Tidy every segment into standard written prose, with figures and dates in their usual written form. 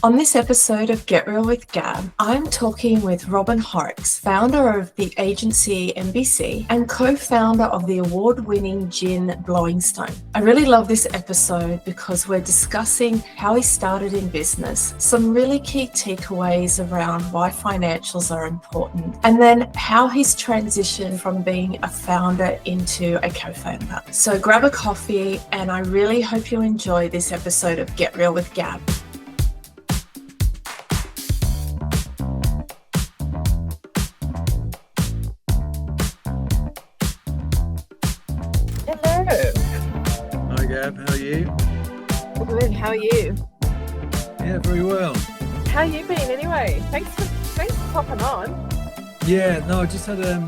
On this episode of Get Real with Gab, I'm talking with Robin Horrex, founder of the agency MBC and co-founder of the award-winning gin Blowing Stone. I really love this episode because we're discussing how he started in business, some really key takeaways around why financials are important, and then how he's transitioned from being a founder into a co-founder. So grab a coffee, and I really hope you enjoy this episode of Get Real with Gab. Hi Gab, how are you? Good, how are you? Yeah, very well. How you been anyway? Thanks for popping on. Yeah, no, I just had a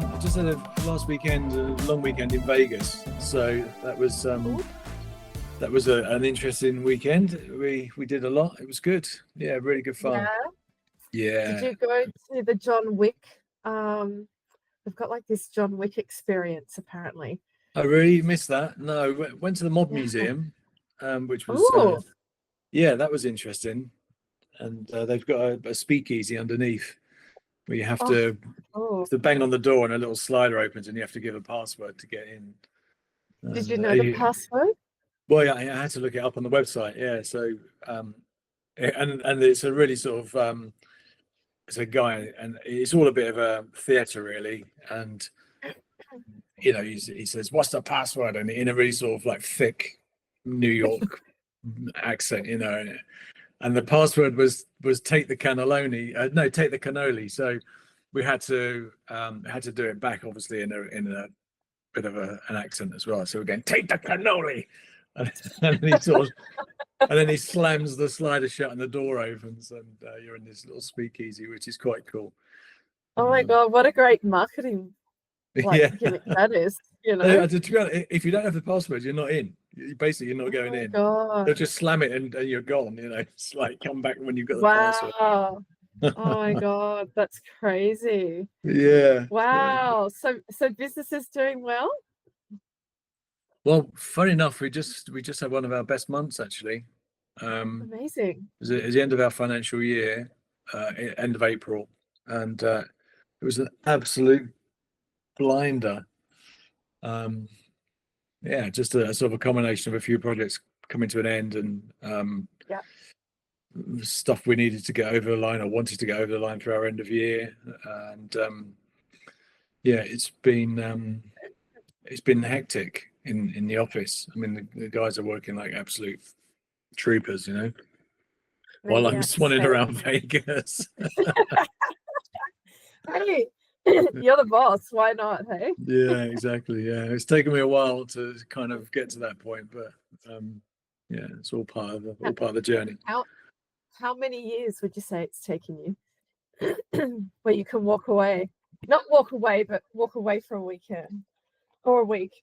last weekend, a long weekend in Vegas. So that was an interesting weekend. We did a lot. It was good. Yeah, really good fun. Yeah. Did you go to the John Wick? They've got like this John Wick experience apparently. I really missed that. No, went to the Mod Museum, which was that was interesting. And they've got a speakeasy underneath where you have to bang on the door and a little slider opens and you have to give a password to get in. Did you know the password? Well, yeah, I had to look it up on the website. Yeah, so and it's a really sort of it's a guy, and it's all a bit of a theatre really, and you know he says, "What's the password?" and in a really sort of like thick New York accent, you know, and the password was take the cannelloni, take the cannoli. So we had to do it back, obviously in a bit of an accent as well. So we're going, take the cannoli, and then he slams the slider shut and the door opens, and you're in this little speakeasy, which is quite cool. Oh my God, what a great marketing gimmick that is, you know. To be honest, if you don't have the password, you're not in. You're not going in. God. They'll just slam it and you're gone, you know. It's like, come back when you've got the password. Oh my God, that's crazy. Yeah. Wow. So business is doing well? Well, funny enough, we just had one of our best months actually. Amazing. It was the end of our financial year, end of April, and it was an absolute blinder. Just a sort of a combination of a few projects coming to an end, and stuff we needed to get over the line or wanted to get over the line for our end of year, and it's been hectic in the office. I mean, the guys are working like absolute troopers, you know, while I'm swanning around Vegas. Hey, you're the boss. Why not? Hey. Yeah, exactly. Yeah, it's taken me a while to kind of get to that point, but it's all part of the journey. How many years would you say it's taken you where you can walk away? Not walk away, but walk away for a weekend or a week.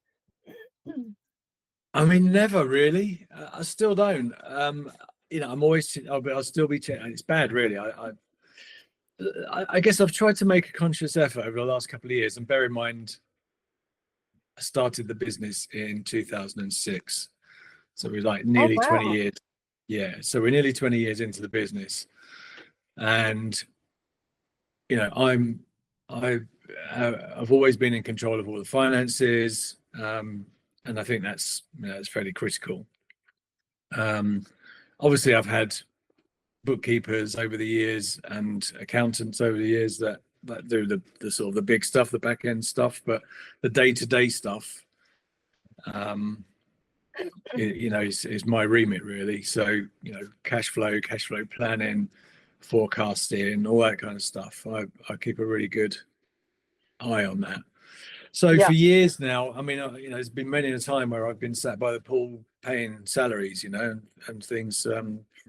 I mean, never really. I still don't. I'll still be checking. It's bad, really. I guess I've tried to make a conscious effort over the last couple of years, and bear in mind, I started the business in 2006, so we're like nearly 20 years. Yeah, so we're nearly 20 years into the business, and you know, I've always been in control of all the finances, and I think that's fairly critical. Obviously, I've had bookkeepers over the years and accountants over the years that do the sort of the big stuff, the back end stuff, but the day-to-day stuff, is my remit really. So, you know, cash flow planning, forecasting, all that kind of stuff. I keep a really good eye on that. So for years now, I mean, there's been many a time where I've been sat by the pool paying salaries, you know, and things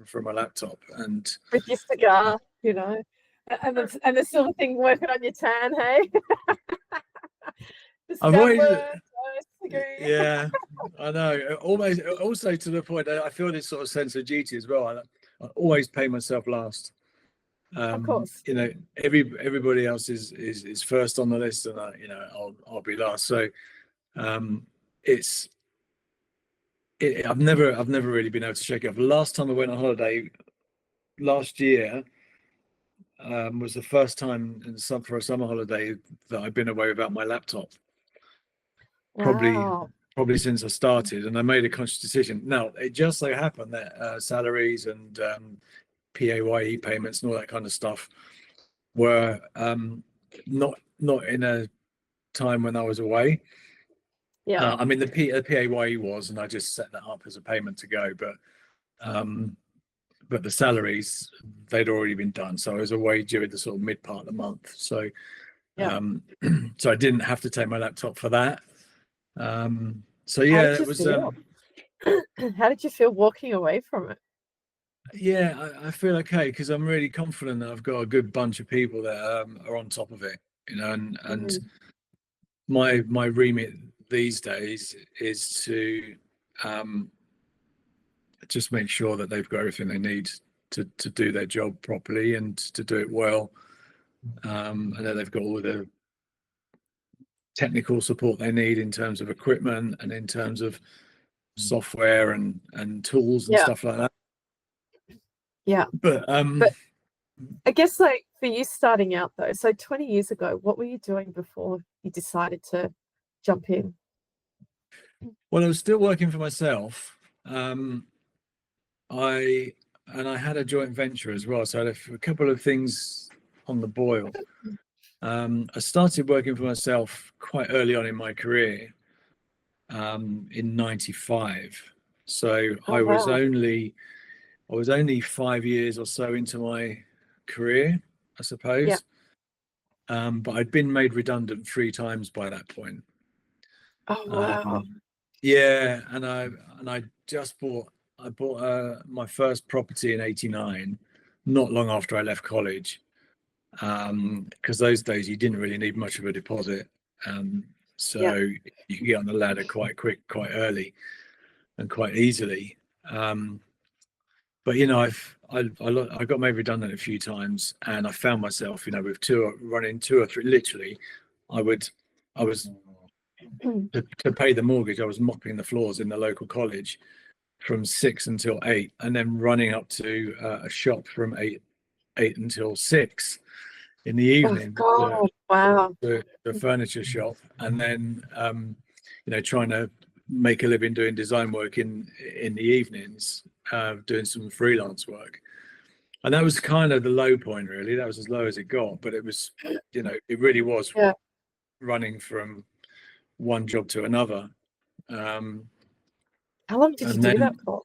from my laptop, and with your cigar, you know, and the silver thing working on your tan, hey. I've always, yeah, I know. Almost, also to the point that I feel this sort of sense of duty as well. I always pay myself last. Of course, you know, everybody else is first on the list, and I'll be last. So I've never really been able to shake it off. The last time I went on holiday last year was the first time for a summer holiday that I've been away without my laptop. Wow. Probably since I started, and I made a conscious decision. Now, it just so happened that salaries and PAYE payments and all that kind of stuff were not in a time when I was away. Yeah. I mean, the PAYE was, and I just set that up as a payment to go, but the salaries, they'd already been done, so I was away during the sort of mid part of the month. So so I didn't have to take my laptop for that. So yeah, it was how did you feel walking away from it? yeah, I feel okay because I'm really confident that I've got a good bunch of people that are on top of it, you know, and my remit these days is to just make sure that they've got everything they need to do their job properly and to do it well, and that they've got all the technical support they need in terms of equipment and in terms of software and tools and stuff like that. Yeah. But I guess, like, for you starting out though, so 20 years ago, what were you doing before you decided to jump in? well, I was still working for myself. I had a joint venture as well, so I had a couple of things on the boil. I started working for myself quite early on in my career, in '95. So I was only 5 years or so into my career, I suppose. But I'd been made redundant 3 times by that point. Oh wow. Yeah, and I just bought my first property in '89, not long after I left college, because those days you didn't really need much of a deposit, so you can get on the ladder quite early, and quite easily. But you know, I got made redundant a few times, and I found myself, you know, with running 2 or 3. Literally, I was to pay the mortgage. I was mopping the floors in the local college from 6 until 8, and then running up to a shop from 8 until 6 in the evening. Oh God, wow. The furniture shop, and then you know, trying to make a living doing design work in the evenings, doing some freelance work. And that was kind of the low point, really. That was as low as it got, but it was, you know, it really was running from one job to another. How long did you do that for?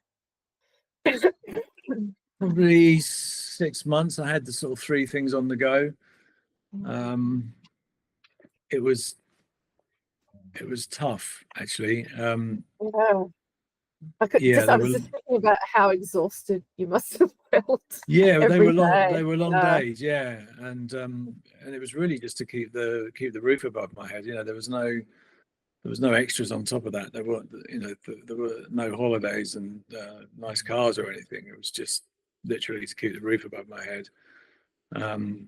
Probably 6 months. I had the sort of 3 things on the go. It was tough, actually. Wow. I was just thinking about how exhausted you must have felt. Yeah, they were long days. days. Yeah, and it was really just to keep the roof above my head. You know, there was no extras on top of that. There were no holidays and nice cars or anything. It was just literally to keep the roof above my head.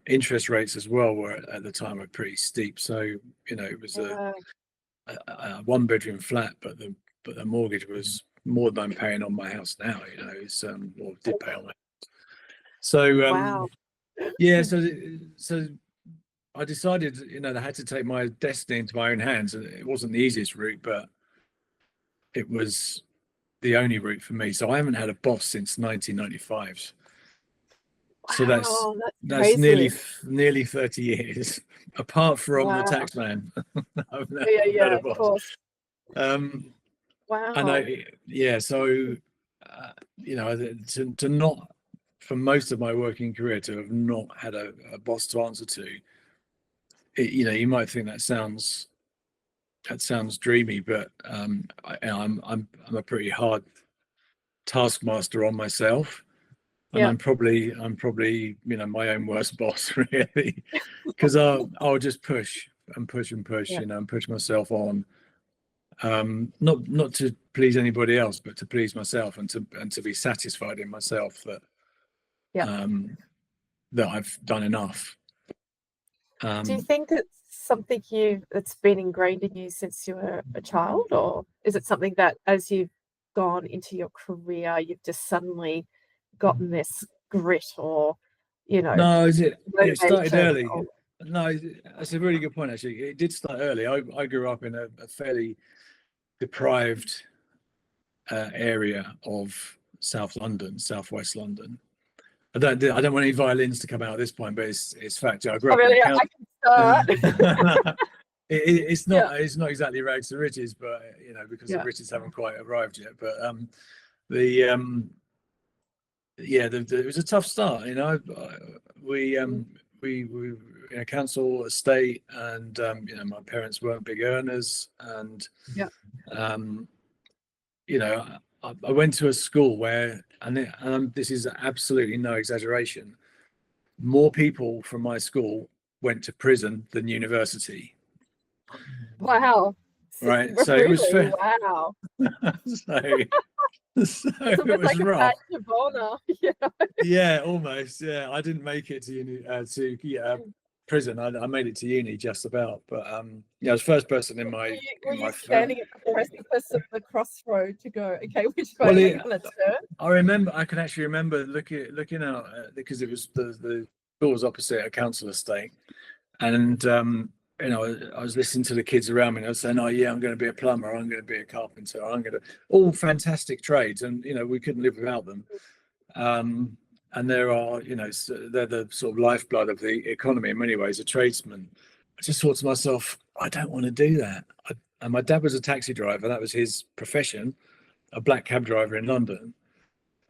Interest rates as well were at the time pretty steep. So, you know, it was a 1-bedroom flat, but the mortgage was more than I'm paying on my house now. You know, it's or did pay on my house. So yeah, so I decided, you know, I had to take my destiny into my own hands. It wasn't the easiest route, but it was the only route for me. So I haven't had a boss since 1995. So that's nearly 30 years, apart from the tax man. I've never had a boss. Of course. Wow. And so you know, to not, for most of my working career, to have not had a boss to answer to, you know, you might think that sounds dreamy, but I'm a pretty hard taskmaster on myself. And I'm probably, you know, my own worst boss, really, because I'll just push and push and push, you know, and push myself on, not to please anybody else, but to please myself and to be satisfied in myself that that I've done enough. Do you think it's something that's been ingrained in you since you were a child, or is it something that as you've gone into your career, you've just suddenly gotten this grit or, you know, No, it started motivation early. or- No, that's a really good point, actually. It did start early. I grew up in a fairly deprived area of South London, Southwest London. I don't want any violins to come out at this point, but it's fact. I grew I up in mean, a I can start. it's Yeah. not exactly rags to riches, but you know, because the Yeah. riches haven't quite arrived yet. But the it was a tough start. You know, we were in a council estate, and you know, my parents weren't big earners, and Yeah. you know, I went to a school where, and this is absolutely no exaggeration, more people from my school went to prison than university. Wow. Right, so it was Really? fair. Wow. so It's it almost was like a rough. badge of honor. Yeah. Yeah, almost. Yeah, I didn't make it to uni, prison. I made it to uni just about, but yeah, I was first person in Were you my standing at the precipice of the crossroad to go, okay, which way Well, am I going to turn? I can actually remember looking out because it was the school was opposite a council estate, and you know, I was listening to the kids around me, and I was saying, "Oh yeah, I'm going to be a plumber. I'm going to be a carpenter. I'm going to all fantastic trades," and you know, we couldn't live without them. And there are, you know, they're the sort of lifeblood of the economy in many ways, a tradesman. I just thought to myself, I don't want to do that. And my dad was a taxi driver. That was his profession, a black cab driver in London.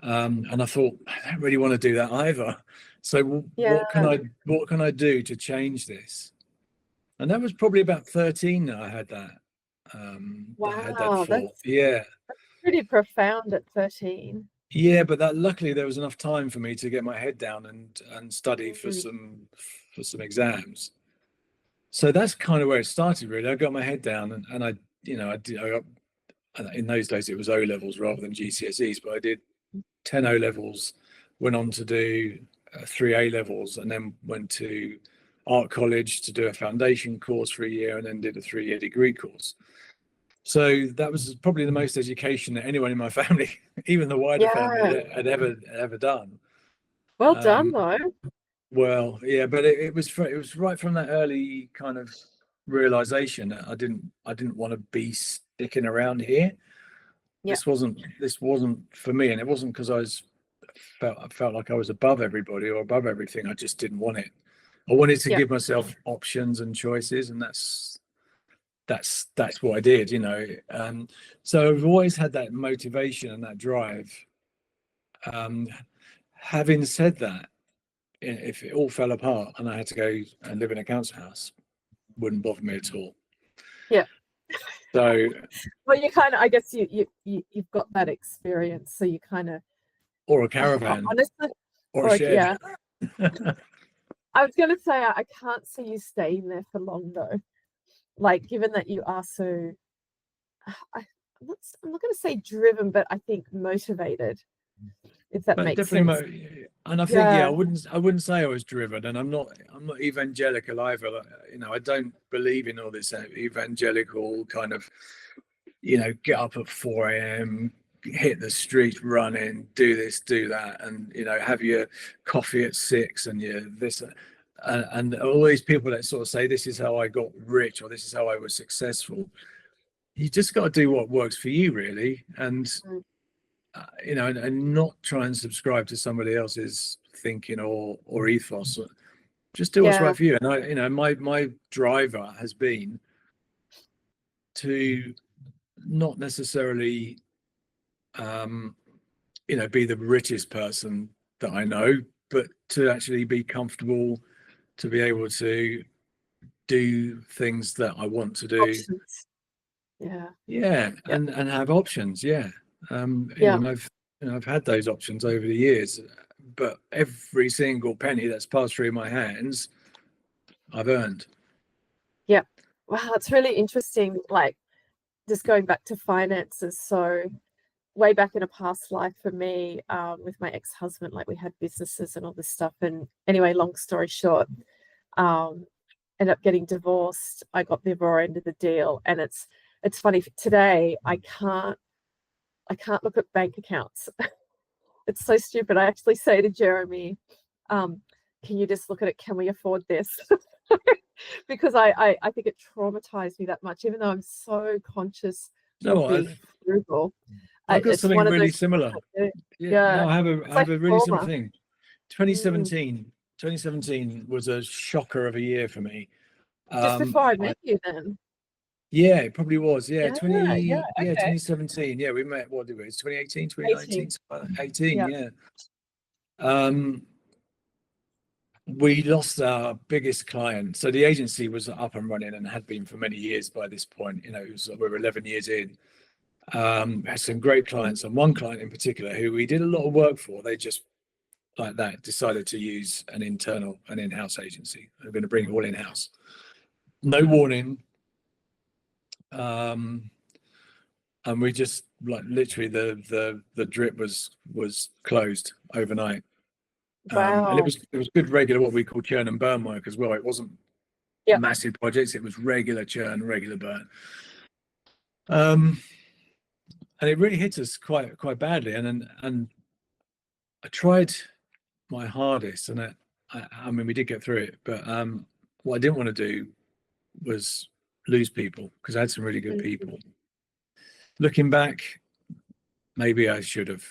And I thought, I don't really want to do that either. So what can I do to change this? And that was probably about 13 that I had that. Wow, I had that thought. Yeah. pretty profound at 13. Yeah, but luckily there was enough time for me to get my head down and study for some exams. So that's kind of where it started, really. I got my head down, and I got, in those days it was O levels rather than GCSEs, but I did 10 O levels, went on to do 3 A levels, and then went to art college to do a foundation course for a year, and then did a 3-year degree course. So that was probably the most education that anyone in my family, even the wider family, had ever done. Well done, though. Well, yeah, but it was right from that early kind of realization that I didn't want to be sticking around here. Yeah. This wasn't for me, and it wasn't because I felt like I was above everybody or above everything. I just didn't want it. I wanted to give myself options and choices, and that's what I did, you know. So I've always had that motivation and that drive. Having said that, if it all fell apart and I had to go and live in a council house, wouldn't bother me at all. Yeah. So, well, you kind of, I guess you've got that experience, so you kind of, or a caravan, honestly, or a shed. Yeah. I was going to say I can't see you staying there for long, though. Like, given that you are so, I'm not going to say driven, but I think motivated. If that makes sense. And I think I wouldn't say I was driven, and I'm not evangelical either. You know, I don't believe in all this evangelical kind of, you know, get up at 4 a.m, hit the street running, do this, do that, and you know, have your coffee at 6 and this, and all these people that sort of say this is how I got rich or this is how I was successful. You just got to do what works for you, really, and you know, and not try and subscribe to somebody else's thinking or ethos. Just do what's right for you. And you know, my driver has been to not necessarily, you know, be the richest person that I know, but to actually be comfortable, to be able to do things that I want to do. Options. And have options. You know, and I've had those options over the years, but every single penny that's passed through my hands, I've earned. Yeah. Wow, it's really interesting. Like, just going back to finances. So way back in a past life for me, with my ex-husband, like we had businesses and all this stuff. And anyway, long story short, ended up getting divorced. I got the raw end of the deal. And it's funny, today I can't look at bank accounts. it's so stupid. I actually say to Jeremy, can you just look at it? Can we afford this? Because I think it traumatized me that much, even though I'm so conscious No, of being frugal. I've got It's something one of really those similar. Yeah. No, I have It's a like really similar trauma. thing. 2017 was a shocker of a year for me. Just before I met you then. Yeah, it probably was. Yeah, Okay. 2017. Yeah, we met, what did we, it's 2018, 2019, 18, yeah. We lost our biggest client. So the agency was up and running and had been for many years by this point. You know, we were 11 years in. Had some great clients, and one client in particular who we did a lot of work for. They just, like that, decided to use an in-house agency. They're going to bring it all in-house. No warning. And we just, like, literally the drip was closed overnight. Wow. And it was good regular, what we call churn and burn work as well. It wasn't massive projects, it was regular churn, regular burn. And it really hit us quite badly. And I tried my hardest, and I mean, we did get through it, but what I didn't want to do was lose people, because I had some really good people. Looking back, maybe I should have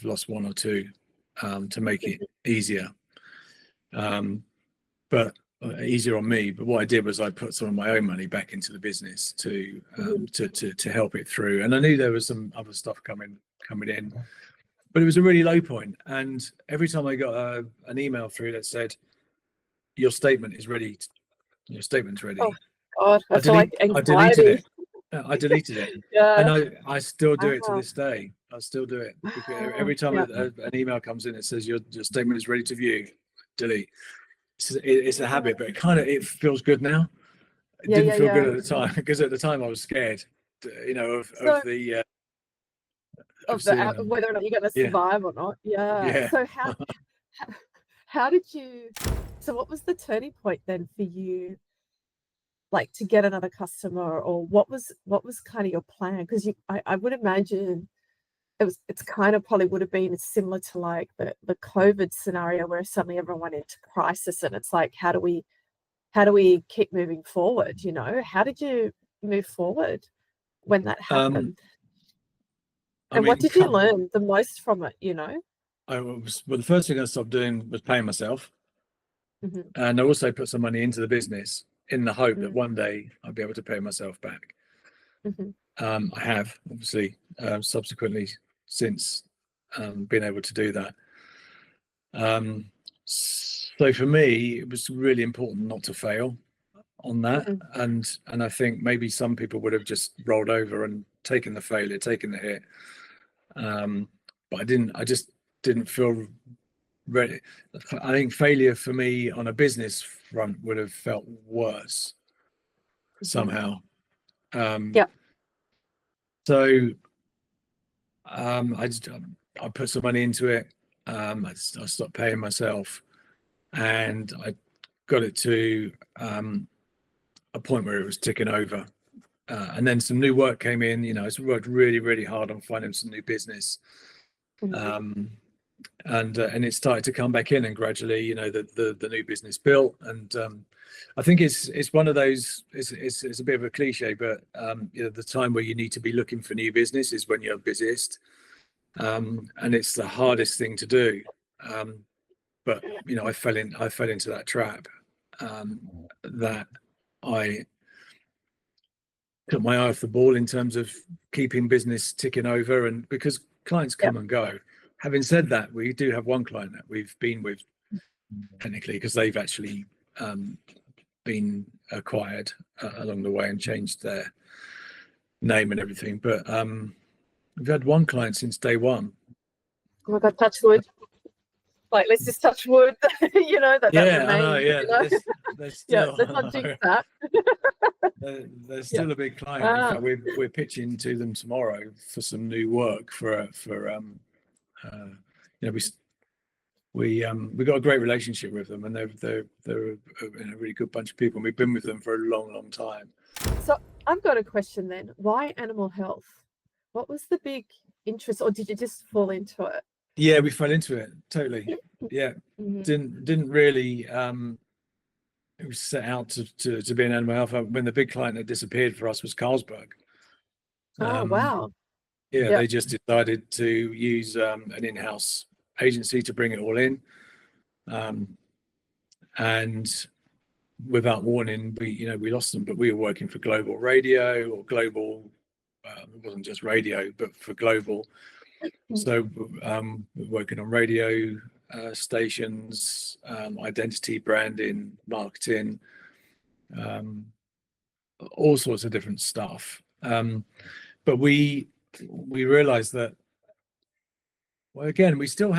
lost one or two to make it easier, but easier on me. But what I did was I put some of my own money back into the business to help it through. And I knew there was some other stuff coming in, but it was a really low point. And every time I got an email through that said, your statement is ready, your statement's ready. Oh God, I deleted it. I deleted it. Yeah. And I still do it to this day. I still do it. Every time an email comes in that says your statement is ready to view, delete. It's a habit, but it feels good now. It didn't feel good at the time, because at the time I was scared, you know, of whether or not you're going to survive or not. Yeah. So how did you? So what was the turning point then for you? Like, to get another customer, or what was kind of your plan? Because I would imagine it's kind of probably would have been similar to like the COVID scenario, where suddenly everyone went into crisis, and it's like, how do we keep moving forward? You know, how did you move forward when that happened? What did you learn the most from it? You know, the first thing I stopped doing was paying myself, and I also put some money into the business in the hope that one day I'd be able to pay myself back. I have, obviously, subsequently since been able to do that. So for me, it was really important not to fail on that. And I think maybe some people would have just rolled over and taken the failure, taken the hit. But I just didn't feel ready. I think failure for me on a business front would have felt worse somehow. So I put some money into it. I stopped paying myself, and I got it to a point where it was ticking over. And then some new work came in. You know, I worked really, really hard on finding some new business. And it started to come back in, and gradually, you know, the new business built. And I think it's one of those, it's a bit of a cliche, but you know, the time where you need to be looking for new business is when you're busiest, and it's the hardest thing to do. But you know, I fell into that trap, that I took my eye off the ball in terms of keeping business ticking over, and because clients come and go. Having said that, we do have one client that we've been with technically, because they've actually been acquired along the way and changed their name and everything. But we've had one client since day one. Oh my God, touch wood. Like, let's just touch wood. You know, that remains. I know, yeah. You know? There's still, let's not jinx that. There's still a big client. In fact, we're pitching to them tomorrow for some new work for you know, we got a great relationship with them, and they're a really good bunch of people, and we've been with them for a long time. So I've got a question then. Why animal health? What was the big interest, or did you just fall into it? Yeah, we fell into it totally. Yeah, didn't really set out to be an animal health. When the big client that disappeared for us was Carlsberg. Oh, wow. Yeah, Yep. they just decided to use an in-house agency to bring it all in, and without warning, we lost them. But we were working for global radio or global. It wasn't just radio, but for global. So working on radio stations, identity, branding, marketing, all sorts of different stuff. But we realized that, well, again, we still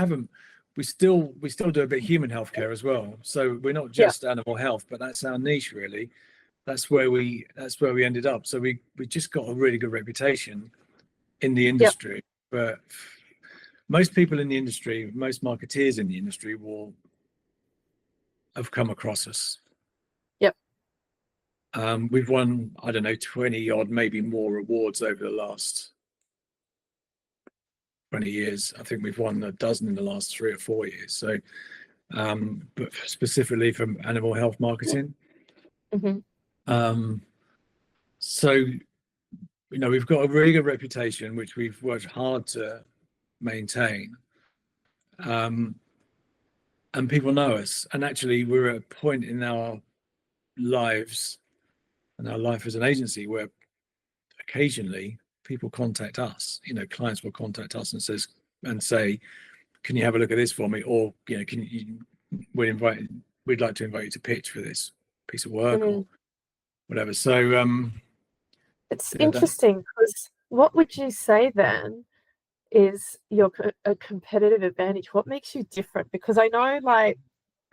do a bit of human healthcare as well. So we're not just animal health, but that's our niche really. That's where we ended up. So we just got a really good reputation in the industry. But most people in the industry, most marketeers in the industry will have come across us. We've won, I don't know, 20 odd, maybe more awards over the last 20 years. I think we've won a dozen in the last 3 or 4 years. So, but specifically from animal health marketing. So, we've got a really good reputation, which we've worked hard to maintain. And people know us. And actually, we're at a point in our lives and our life as an agency where occasionally people contact us. Clients will contact us and say, "Can you have a look at this for me?" Or we'd like to invite you to pitch for this piece of work or whatever. So it's interesting, because what would you say then is a competitive advantage? What makes you different? Because I know, and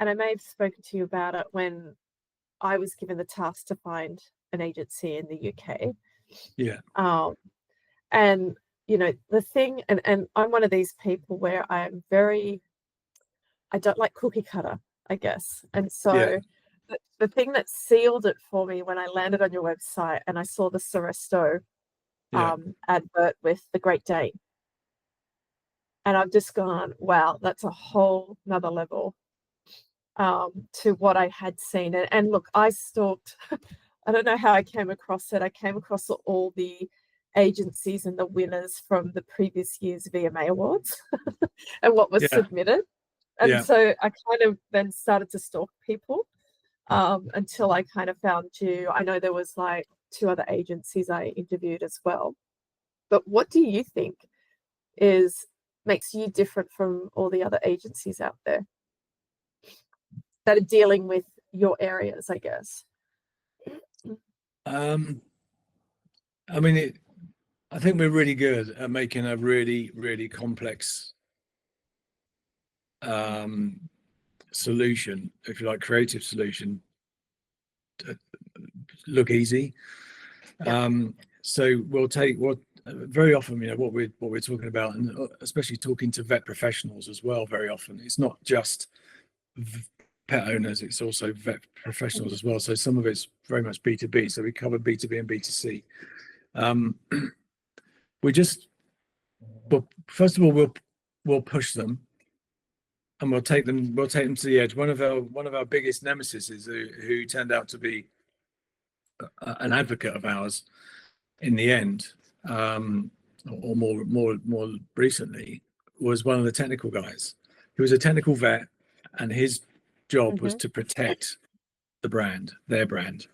I may have spoken to you about it when I was given the task to find an agency in the UK. And the thing, and I'm one of these people where I don't like cookie cutter, I guess. And so the thing that sealed it for me when I landed on your website and I saw the Seresto advert with the Great Dane, and I've just gone, wow, that's a whole nother level to what I had seen. And look, I stalked, I don't know how I came across it. I came across all the agencies and the winners from the previous year's VMA Awards and what was submitted. And so I kind of then started to stalk people until I kind of found you. I know there was 2 other agencies I interviewed as well. But what do you think makes you different from all the other agencies out there that are dealing with your areas, I guess? I think we're really good at making a really, really complex solution, if you like, creative solution, look easy. So we'll take very often, what we're talking about, and especially talking to vet professionals as well. Very often, it's not just pet owners; it's also vet professionals as well. So some of it's very much B2B. So we cover B2B and B2C. But first of all, we'll push them, and we'll take them to the edge. One of our biggest nemesis is who turned out to be an advocate of ours in the end, or more recently, was one of the technical guys. He was a technical vet, and his job was to protect the brand, their brand,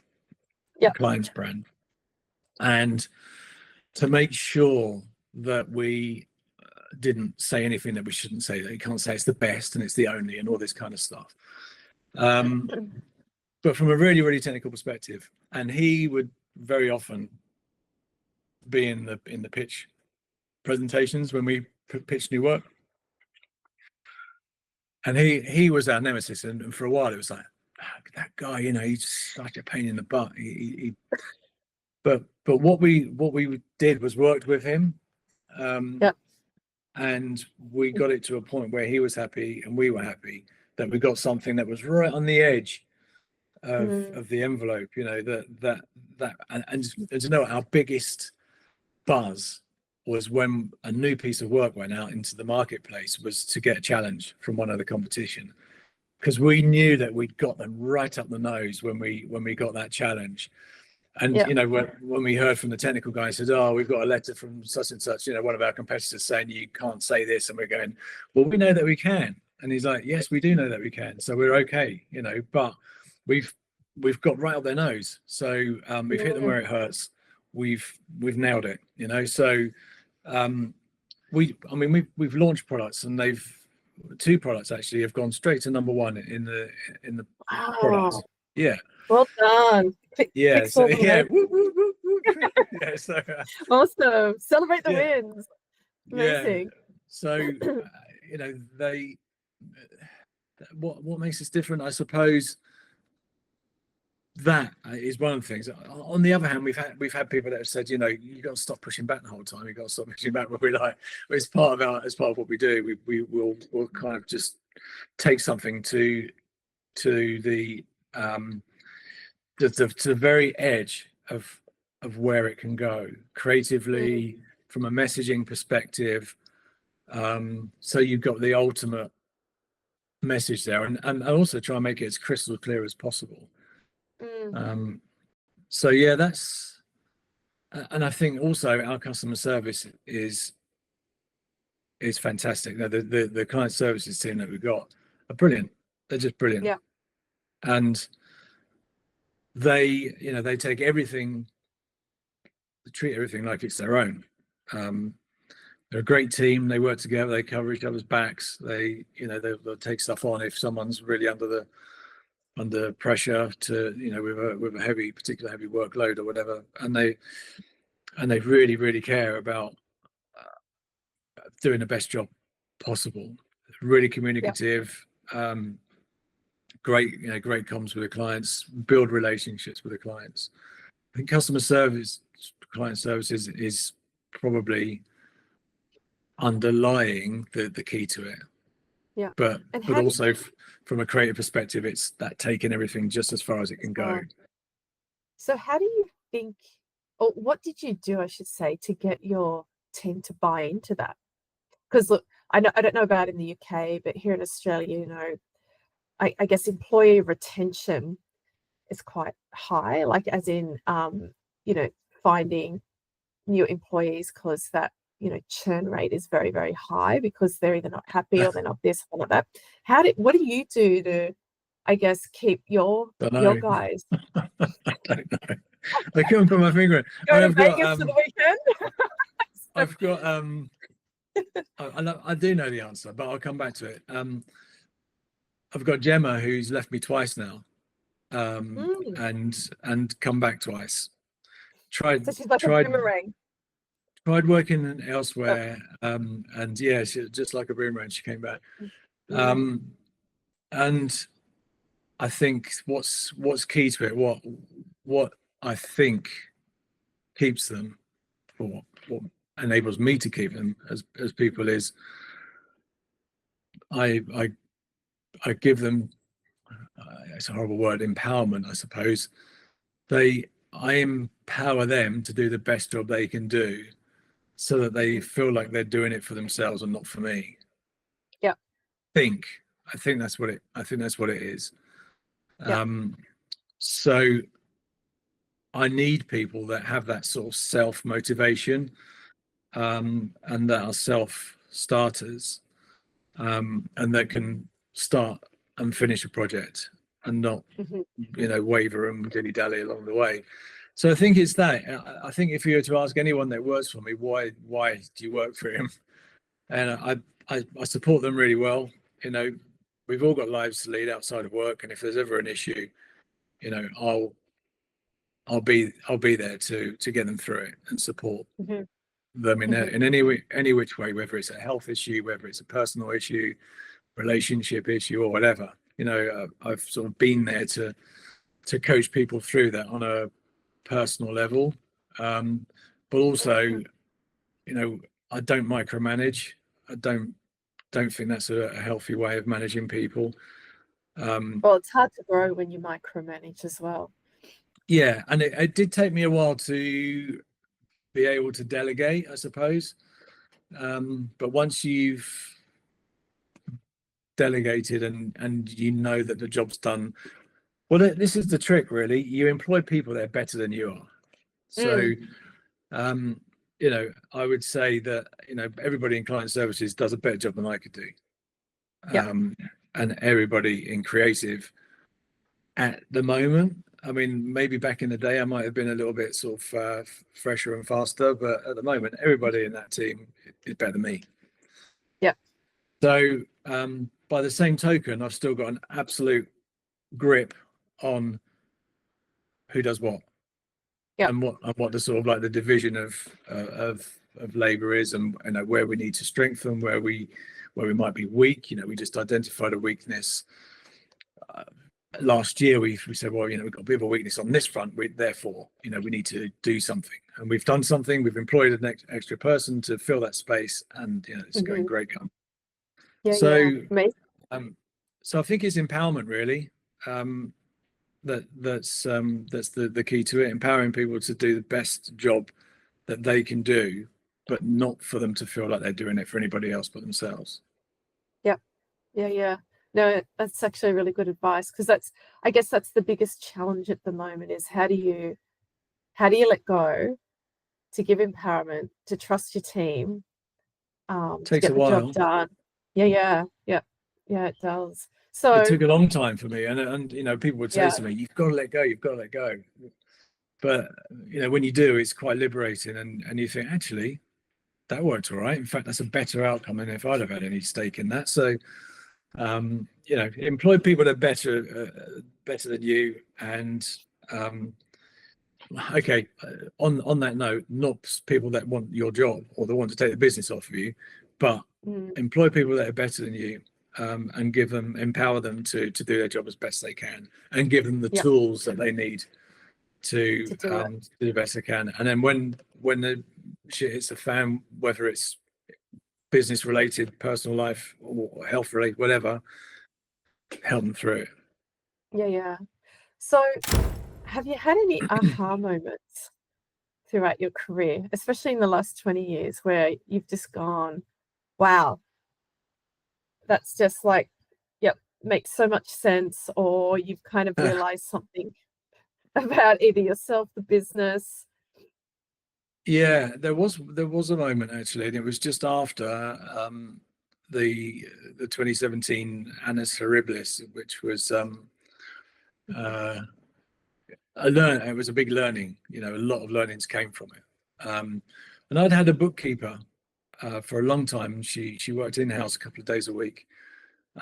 the client's brand, and to make sure that we didn't say anything that we shouldn't say, that you can't say it's the best and it's the only and all this kind of stuff. But from a really, really technical perspective, and he would very often be in the pitch presentations when we pitched new work. And he was our nemesis, and for a while it was like, that guy, he's such a pain in the butt. But what we did was worked with him, and we got it to a point where he was happy and we were happy that we got something that was right on the edge of the envelope. And to know our biggest buzz was when a new piece of work went out into the marketplace was to get a challenge from one of the competition, because we knew that we'd got them right up the nose when we got that challenge. And Yeah. you know, when we heard from the technical guy, said, "Oh, we've got a letter from such and such, you know, one of our competitors saying you can't say this," and we're going, "Well, we know that we can." And he's like, "Yes, we do know that we can, so we're okay, you know, but we've got right up their nose, so we've hit them where it hurts. We've nailed it, you know." So we've launched products, and two products actually have gone straight to number one in the products. Wow. Yeah. Well done. Yeah. Clicks So all the yeah. way. Woo, woo, woo, woo. Yeah. So Awesome. Celebrate the yeah. wins. Yeah. Amazing. So you know, what makes us different, I suppose, that is one of the things. On the other hand, we've had people that have said, you know, you got to stop pushing back the whole time. You got to stop pushing back. But we're like, it's part of what we do. We'll kind of just take something to the very edge of where it can go creatively, from a messaging perspective. So you've got the ultimate message there, and also try and make it as crystal clear as possible. So yeah, that's, and I think also our customer service is fantastic. The client services team that we've got are brilliant. They're just brilliant. Yeah. And they take everything, they treat everything like it's their own. They're a great team. They work together. They cover each other's backs. They'll take stuff on if someone's really under pressure to, you know, with a particular heavy workload or whatever, and they really, really care about doing the best job possible. Really communicative. Great comms with the clients, build relationships with the clients. I think client services is probably underlying the key to it. Yeah. But also from a creative perspective, it's that taking everything just as far as it can go. So how do you think, or what did you do, I should say, to get your team to buy into that? Because look, I don't know about in the UK, but here in Australia, you know, I guess employee retention is quite high, like as in, you know, finding new employees, because that, you know, churn rate is very, very high because they're either not happy or they're not this or not that. What do you do to, I guess, keep your guys? I don't know. I couldn't put my finger in. Go to Vegas for the weekend? I've got I do know the answer, but I'll come back to it. I've got Gemma, who's left me twice now, and come back twice. So she's like a boomerang. Tried working elsewhere, and yeah, she just like a boomerang, she came back. And I think what's key to it, what I think keeps them, or what enables me to keep them as people, is I give them, it's a horrible word, empowerment, I suppose. I empower them to do the best job they can do, so that they feel like they're doing it for themselves and not for me. Yeah. I think that's what it is. Yeah. So I need people that have that sort of self-motivation, and that are self-starters, and that can start and finish a project and not, you know, waver and dilly-dally along the way. So I think it's that. I think if you were to ask anyone that works for me, why do you work for him? And I support them really well. You know, we've all got lives to lead outside of work, and if there's ever an issue, you know, I'll be there to get them through it and support them in any which way, whether it's a health issue, whether it's a personal issue, relationship issue, or whatever. You know, I've sort of been there to coach people through that on a personal level, but also, you know, I don't micromanage. I don't think that's a healthy way of managing people. Well, it's hard to grow when you micromanage as well. Yeah, and it did take me a while to be able to delegate, I suppose. But once you've delegated and you know that the job's done, well, this is the trick, really. You employ people that are better than you are. So, you know, I would say that, you know, everybody in client services does a better job than I could do. And everybody in creative at the moment, I mean, maybe back in the day I might have been a little bit sort of fresher and faster, but at the moment everybody in that team is better than me. So by the same token, I've still got an absolute grip on who does what, and what the sort of like the division of labor is, and you know, where we need to strengthen, where we might be weak. You know, we just identified a weakness last year. We said, well, you know, we've got a bit of a weakness on this front. Therefore, you know, we need to do something, and we've done something. We've employed an extra person to fill that space, and you know, it's going great. So I think it's empowerment, really. That's the key to it, empowering people to do the best job that they can do, but not for them to feel like they're doing it for anybody else but themselves. No, that's actually really good advice, because I guess that's the biggest challenge at the moment, is how do you let go to give empowerment, to trust your team, Takes to get a the while. job done. It does. So it took a long time for me, and you know, people would say to me, you've got to let go, but you know, when you do, it's quite liberating, and you think, actually, that worked all right. In fact, that's a better outcome than if I'd have had any stake in that. So you know, employ people that are better than you, and on that note, not people that want your job or that want to take the business off of you, but employ people that are better than you, and empower them to do their job as best they can, and give them the tools that they need to do the best they can. And then when the shit hits the fan, whether it's business related, personal life, or health related, whatever, help them through it. So have you had any aha moments throughout your career, especially in the last 20 years, where you've just gone, wow, that's just like, makes so much sense, or you've kind of realized something about either yourself, the business? Yeah, there was a moment, actually, and it was just after the 2017 Annus Horribilis, which was it was a big learning. You know, a lot of learnings came from it. And I'd had a bookkeeper for a long time, and she worked in-house a couple of days a week.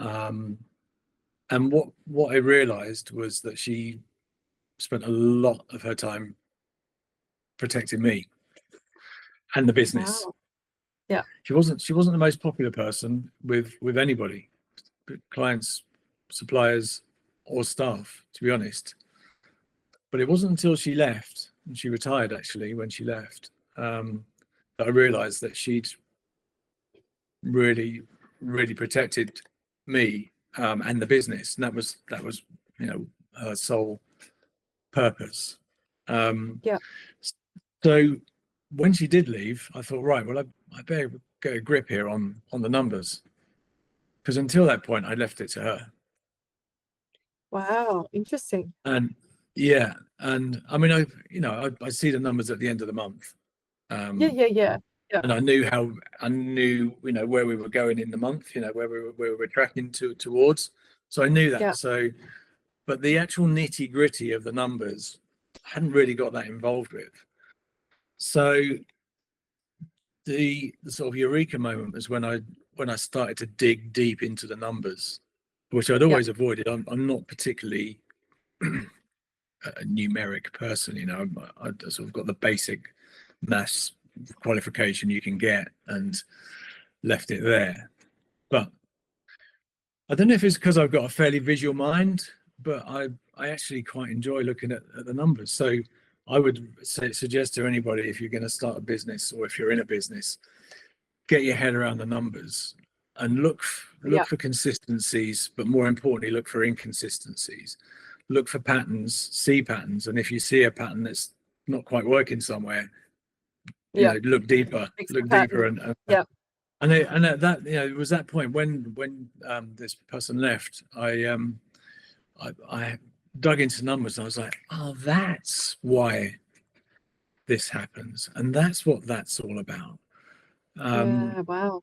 And what I realized was that she spent a lot of her time protecting me and the business. Wow. She wasn't the most popular person with anybody, clients, suppliers, or staff, to be honest. But it wasn't until she left, and she retired, actually, when she left, that I realized that she'd really protected me, and the business, and that was you know, her sole purpose. So when she did leave, I thought, right, well, I better get a grip here on the numbers, because until that point I left it to her. Wow, interesting. And and I mean, I see the numbers at the end of the month. And I knew you know, where we were going in the month, you know, where we were tracking towards. So I knew that. So, but the actual nitty gritty of the numbers, I hadn't really got that involved with. So the sort of eureka moment was when I started to dig deep into the numbers, which I'd always avoided. I'm not particularly a numeric person, you know. I sort of got the basic maths qualification you can get and left it there. But I don't know if it's because I've got a fairly visual mind, but I actually quite enjoy looking at the numbers. So I would suggest to anybody, if you're going to start a business, or if you're in a business, get your head around the numbers and look for consistencies, but more importantly, look for inconsistencies. Look for patterns, see patterns, and if you see a pattern that's not quite working somewhere, Yeah. look deeper, Fix look the deeper, pattern. Yeah. and at that, it was that point when this person left, I dug into numbers and I was like, oh, that's why this happens, and that's what that's all about. Yeah. Wow.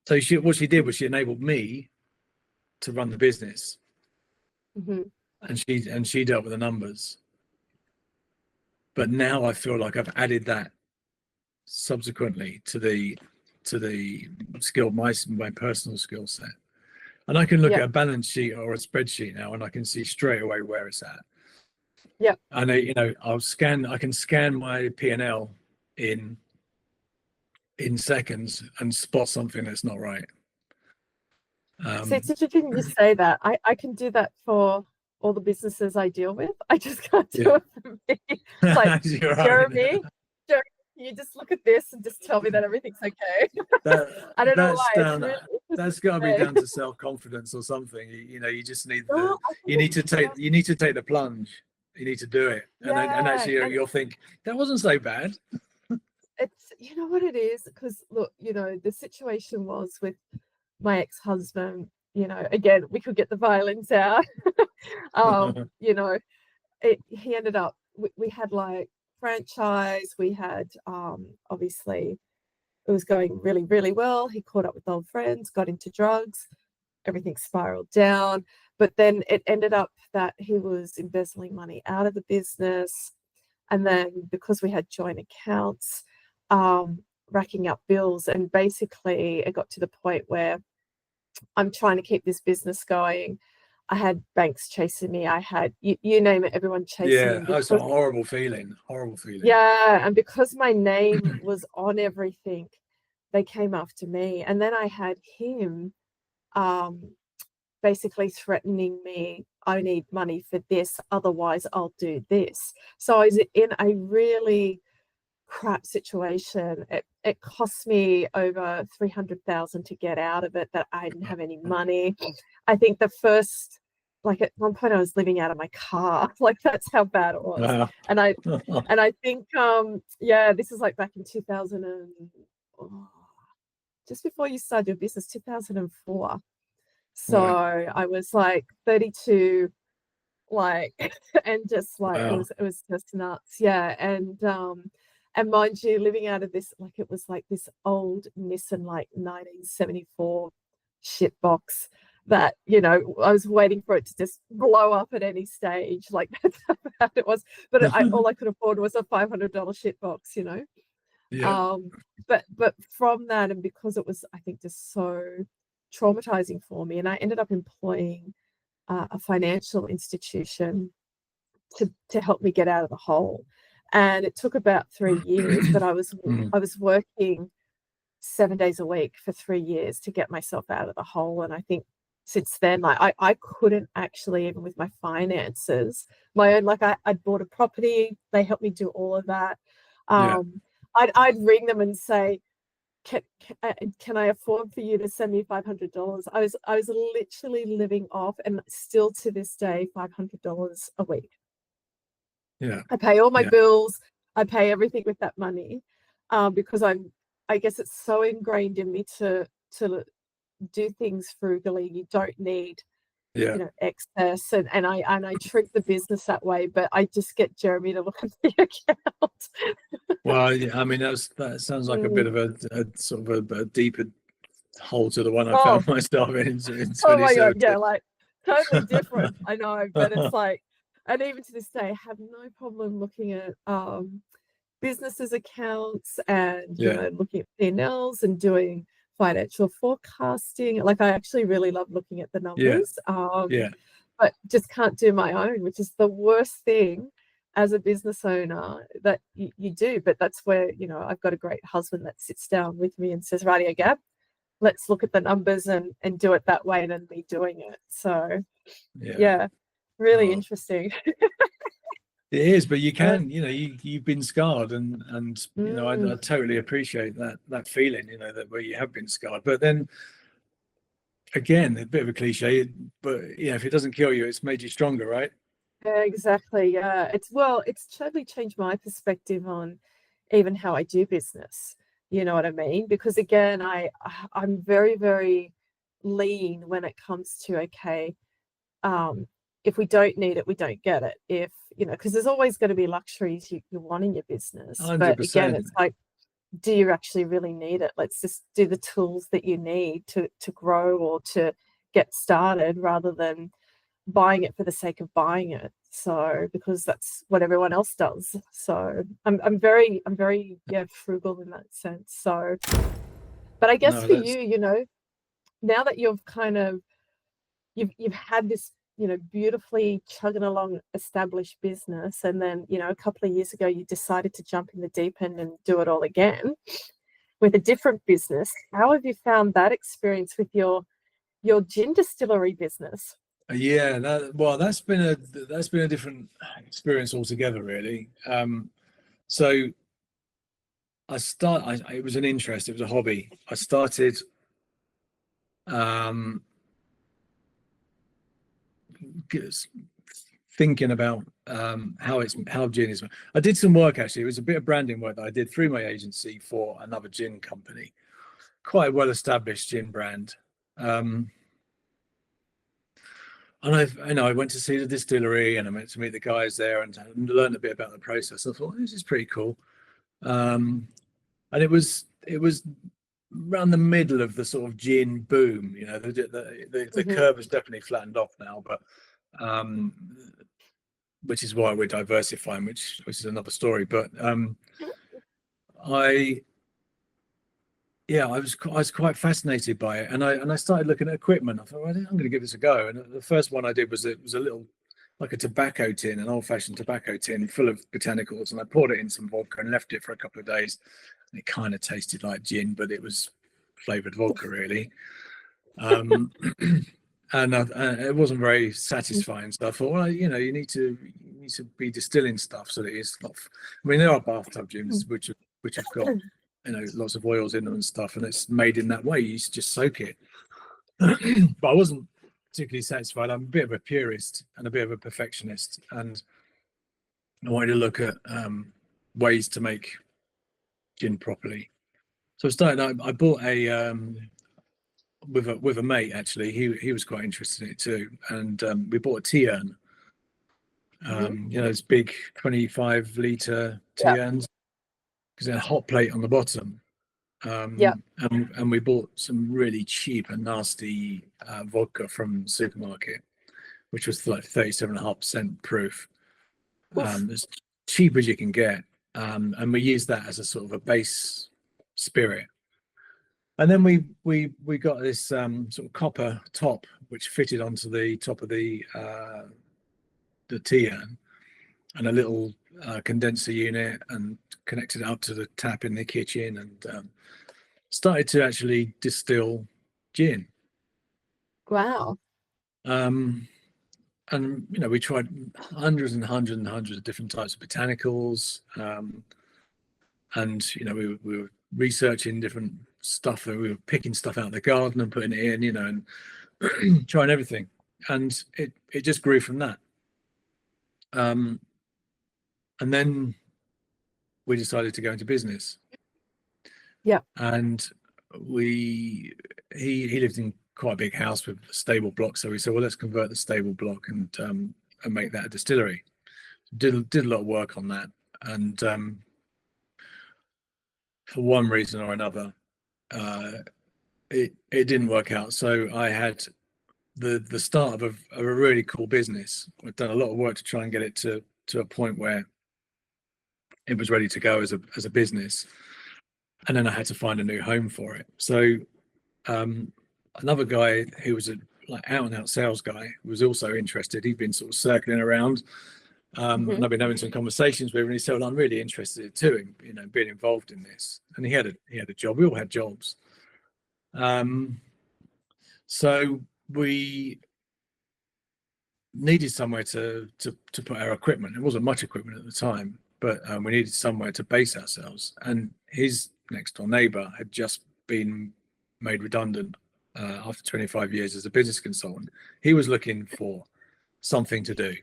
So what she did was she enabled me to run the business, Hmm. and she dealt with the numbers. But now I feel like I've added that subsequently to the skill, my personal skill set, and I can look Yeah. at a balance sheet or a spreadsheet now, and I can see straight away where it's at. Yeah. And I can scan my P&L in seconds and spot something that's not right. So it's interesting you say that. I can do that for all the businesses I deal with. I just can't do it for me. It's like, You're right. Jeremy, you just look at this and just tell me that everything's okay. I don't know why. That's got to be down to self-confidence or something. You just need you need to take the plunge. You need to do it, and actually you'll think that wasn't so bad. It's, you know what it is, because look, the situation was with my ex-husband, again, we could get the violins out. He ended up, we had like franchise, we had obviously it was going really, really well. He caught up with old friends, got into drugs, everything spiraled down. But then it ended up that he was embezzling money out of the business. And then because we had joint accounts, racking up bills, and basically it got to the point where I'm trying to keep this business going. I had banks chasing me. I had, you name it, everyone chasing me. It's a horrible feeling. Yeah, and because my name was on everything, they came after me. And then I had him basically threatening me, I need money for this, otherwise I'll do this. So I was in a really crap situation. It cost me over 300,000 to get out of it, that I didn't have any money. I think the first, like at one point I was living out of my car. Like that's how bad it was. Wow. And I think this is like back in 2000 and just before you started your business, 2004. So right. I was like 32, like, and just like, wow. it was just nuts. Yeah. And mind you, living out of this, like, it was like this old Nissan, like 1974 shit box that, I was waiting for it to just blow up at any stage. Like that's how bad it was. But all I could afford was a $500 shit box, Yeah. But from that, and because it was, I think, just so traumatizing for me, and I ended up employing a financial institution to help me get out of the hole. And it took about 3 years, but I was working 7 days a week for 3 years to get myself out of the hole. And I think since then, like I couldn't actually, even with my finances, my own, like I'd bought a property, they helped me do all of that. I'd ring them and say, can I afford for you to send me $500? I was literally living off, and still to this day, $500 a week. Yeah, I pay all my bills. I pay everything with that money, because I guess it's so ingrained in me to do things frugally. You don't need, excess, and I treat the business that way. But I just get Jeremy to look at the account. Well, I mean, that sounds like a bit of a sort of a deeper hole to the one I found myself in 2017. Oh my God, yeah, like totally different. I know, but it's like, and even to this day, I have no problem looking at businesses' accounts and looking at P&Ls and doing financial forecasting. Like I actually really love looking at the numbers. But just can't do my own, which is the worst thing as a business owner that you do. But that's where, I've got a great husband that sits down with me and says, "Righty, Gab, let's look at the numbers and do it that way," than me doing it. So really interesting. It is, but you can, you've been scarred, and I totally appreciate that feeling, that where you have been scarred. But then again, a bit of a cliche, but if it doesn't kill you, it's made you stronger, right? Yeah, exactly. Yeah, it's totally changed my perspective on even how I do business. You know what I mean? Because again, I'm very, very lean when it comes to, okay, if we don't need it, we don't get it. If, you know, because there's always going to be luxuries you want in your business. But again, 100%. it's like, do you actually really need it? Let's just do the tools that you need to grow or to get started, rather than buying it for the sake of buying it. So, because that's what everyone else does. So I'm very frugal in that sense. So, but I guess No, for you, you know, now that you've kind of you've had this, you know, beautifully chugging along established business, and then, you know, a couple of years ago you decided to jump in the deep end and do it all again with a different business. How have you found that experience with your gin distillery business? yeah, that's been a different experience altogether, really. So it was an interest, it was a hobby. I started thinking about how gin is. I did some work, actually. It was a bit of branding work that I did through my agency for another gin company, quite a well-established gin brand. And I went to see the distillery, and I went to meet the guys there and learned a bit about the process. I thought, this is pretty cool. And it was around the middle of the sort of gin boom. You know, the curve has definitely flattened off now, but which is why we're diversifying, which is another story. But I was quite fascinated by it, and I started looking at equipment. I thought, well, I'm going to give this a go. And the first one I did was a little, like a tobacco tin, an old-fashioned tobacco tin full of botanicals, and I poured it in some vodka and left it for a couple of days. And it kind of tasted like gin, but it was flavored vodka, really. And it wasn't very satisfying. So I thought, well, you know, you need to be distilling stuff so that it's not. I mean, there are bathtub gins which have got, you know, lots of oils in them and stuff, and it's made in that way. You just soak it. But I wasn't particularly satisfied. I'm a bit of a purist and a bit of a perfectionist, and I wanted to look at ways to make gin properly. So I bought a with a mate, actually. He was quite interested in it too, and we bought a tea urn. You know, those big 25-litre tea urns, because they're a hot plate on the bottom. And we bought some really cheap and nasty vodka from the supermarket, which was like 37.5% proof, as cheap as you can get. And we used that as a sort of a base spirit. And then we got this sort of copper top, which fitted onto the top of the tea urn, and a little condenser unit, and connected it up to the tap in the kitchen, and started to actually distill gin. Wow. And you know, we tried hundreds of different types of botanicals, and you know, we were researching different stuff, that we were picking stuff out of the garden and putting it in, you know, and trying everything, and it just grew from that. And then we decided to go into business. And he lived in quite a big house with a stable block, so we said, well, let's convert the stable block and make that a distillery. Did a lot of work on that, and for one reason or another, it didn't work out. So I had the start of a really cool business. I've done a lot of work to try and get it to a point where it was ready to go as a business, and then I had to find a new home for it. So another guy who was a like out and out sales guy was also interested. He'd been sort of circling around, and I've been having some conversations with him, and he said, well, I'm really interested too in, you know, being involved in this. And he had a job. We all had jobs. So we needed somewhere to put our equipment. There wasn't much equipment at the time, but we needed somewhere to base ourselves. And his next door neighbor had just been made redundant after 25 years as a business consultant. He was looking for something to do,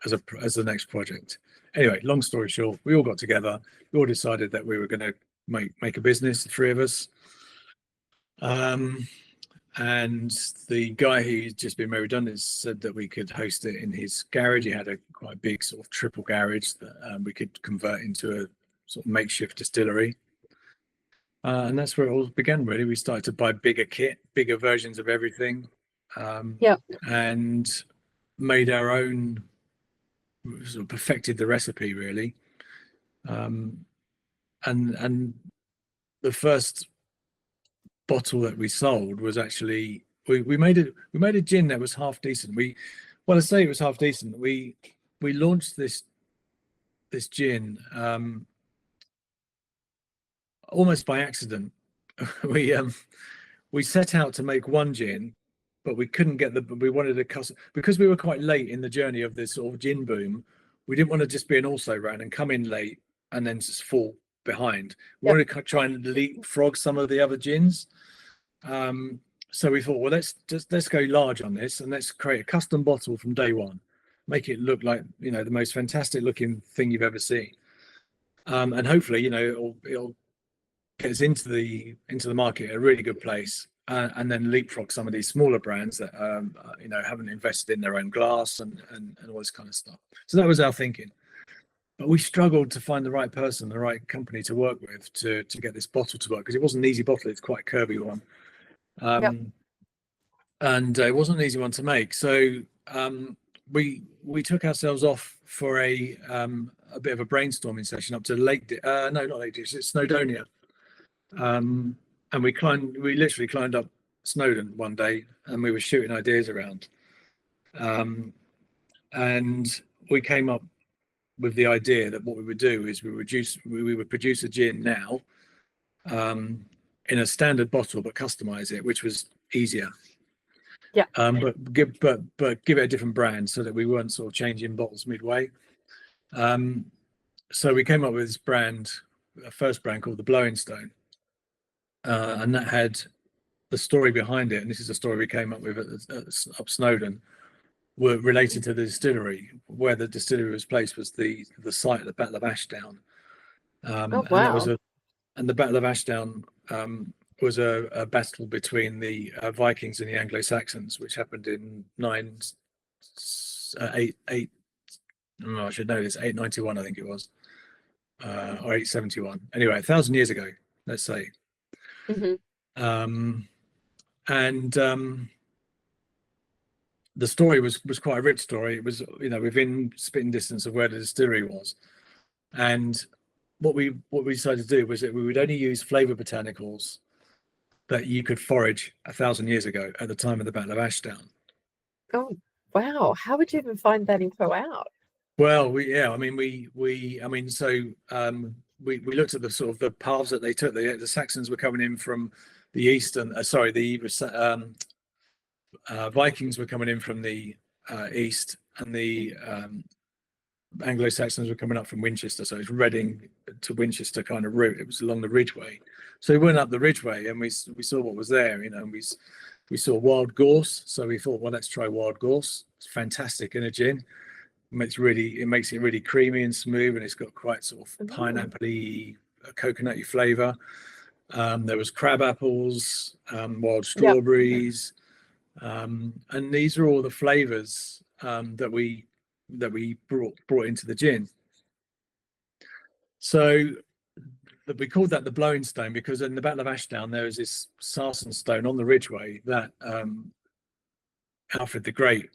as the next project. Anyway, long story short, we all got together. We all decided that we were going to make a business, the three of us. And the guy who's just been made redundant said that we could host it in his garage. He had a quite big sort of triple garage that we could convert into a sort of makeshift distillery. And that's where it all began, really. We started to buy bigger kit, bigger versions of everything, and made our own, sort of perfected the recipe, really. And the first bottle that we sold was actually we made a gin that was half decent. I say it was half decent. We launched this gin almost by accident. We set out to make one gin, but we couldn't get we wanted a custom, because we were quite late in the journey of this sort of gin boom. We didn't want to just be an also ran and come in late and then just fall behind. We wanted to try and leapfrog some of the other gins. So we thought, well, let's go large on this, and let's create a custom bottle from day one, make it look like, you know, the most fantastic looking thing you've ever seen, and hopefully, you know, it'll get us into the market at a really good place, and then leapfrog some of these smaller brands that you know, haven't invested in their own glass and all this kind of stuff. So that was our thinking. But we struggled to find the right person, the right company to work with to get this bottle to work, because it wasn't an easy bottle. It's quite a curvy one. And it wasn't an easy one to make. So we took ourselves off for a bit of a brainstorming session up to it's Snowdonia. And we literally climbed up Snowdon one day, and we were shooting ideas around. And we came up with the idea that what we would do is we would produce a gin now in a standard bottle, but customize it, which was easier. But give it a different brand so that we weren't sort of changing bottles midway. So we came up with this brand, a first brand called the Blowing Stone, and that had the story behind it. And this is a story we came up with up Snowdon, were related to the distillery. Where the distillery was placed was the site of the Battle of Ashdown. And the Battle of Ashdown was a battle between the Vikings and the Anglo-Saxons, which happened in 891, I think it was, or 871. Anyway, 1,000 years ago, let's say. The story was quite a rich story. It was, you know, within spitting distance of where the distillery was. And what we decided to do was that we would only use flavor botanicals that you could forage 1,000 years ago at the time of the Battle of Ashdown. Oh wow! How would you even find that info out? Well, we looked at the sort of the paths that they took. The Saxons were coming in from the east, and Vikings were coming in from the east, and the Anglo-Saxons were coming up from Winchester. So it's Reading to Winchester kind of route. It was along the Ridgeway. So we went up the Ridgeway, and we saw what was there. You know, and we saw wild gorse. So we thought, well, let's try wild gorse. It's fantastic in a gin. It makes it really creamy and smooth, and it's got quite sort of pineapple-y, coconutty flavour. There was crab apples, wild strawberries, and these are all the flavours that we brought into the gin. So we called that the Blowing Stone, because in the Battle of Ashdown there was this sarsen stone on the Ridgeway that Alfred the Great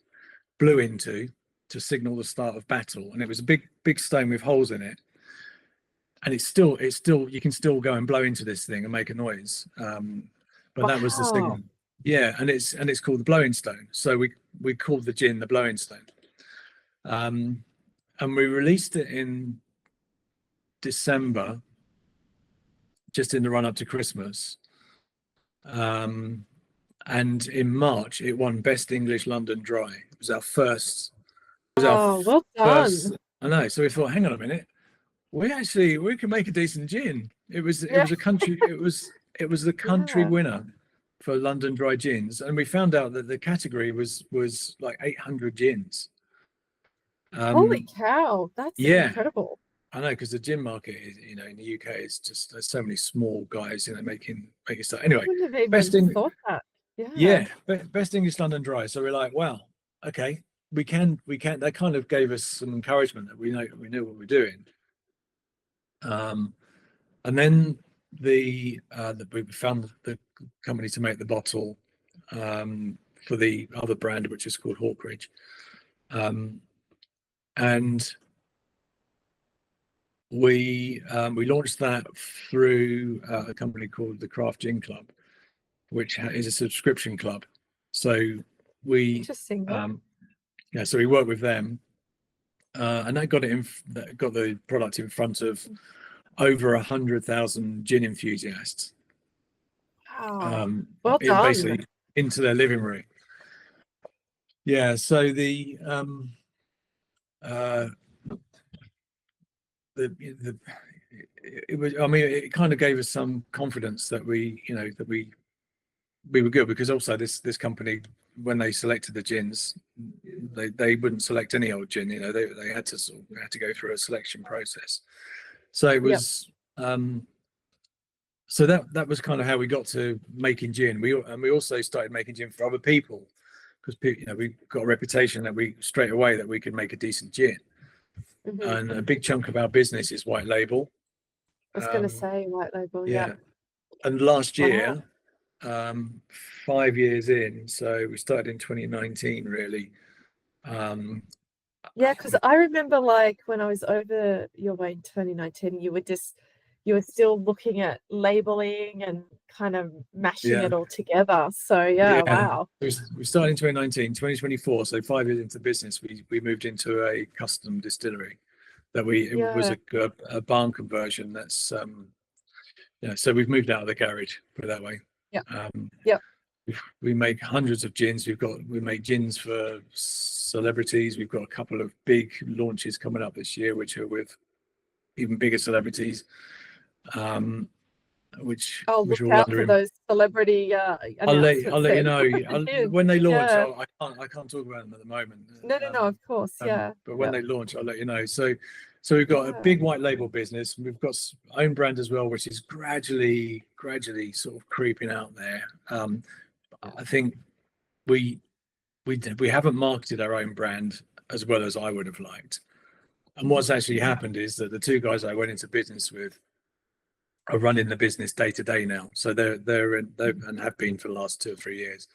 blew into to signal the start of battle, and it was a big stone with holes in it, and it's still you can still go and blow into this thing and make a noise, but that was the signal. And it's called the Blowing Stone. So we called the gin the Blowing Stone, and we released it in December, just in the run up to Christmas, and in March it won Best English London Dry. It was our first. Well done. I know. So we thought, hang on a minute, we can make a decent gin. It was a country. it was the country winner for London Dry gins, and we found out that the category was like 800 gins. Holy cow, that's Yeah, incredible. I know, because the gin market is, in the UK, is just, there's so many small guys, making stuff. I Anyway, wouldn't have best even thing, thought that. Yeah. yeah, best English London dry. So we're like, wow, okay, we can. That kind of gave us some encouragement that we knew what we're doing. And then we found the company to make the bottle for the other brand, which is called Hawkridge, and we launched that through a company called the Craft Gin Club, which is a subscription club. So we Interesting. so we work with them, and that got the product in front of over 100,000 gin enthusiasts. Wow. Well done. Basically into their living room. Yeah. So it was, I mean, it kind of gave us some confidence that we were good, because also this company, when they selected the gins, they wouldn't select any old gin. They had to go through a selection process. So it was so that was kind of how we got to making gin. We also started making gin for other people, because we got a reputation that we could make a decent gin. And a big chunk of our business is white label. I was going to say white label. Yeah. And last year, 5 years in, so we started in 2019, really. Because I remember, like, when I was over your way in 2019, you were still looking at labeling and kind of mashing it all together. So wow. We started in 2019, 2024. So 5 years into business, we moved into a custom distillery that it was a barn conversion. That's so we've moved out of the garage, put it that way. We make hundreds of gins. We make gins for celebrities. We've got a couple of big launches coming up this year, which are with even bigger celebrities. Which look are all out under for those celebrity I'll let you know when they launch. I can't talk about them at the moment. No, of course. But when they launch, I'll let you know. So we've got a big white label business. We've got own brand as well, which is gradually sort of creeping out there. I think we haven't marketed our own brand as well as I would have liked. And what's actually happened is that the two guys I went into business with are running the business day to day now. So they're and have been for the last 2 or 3 years.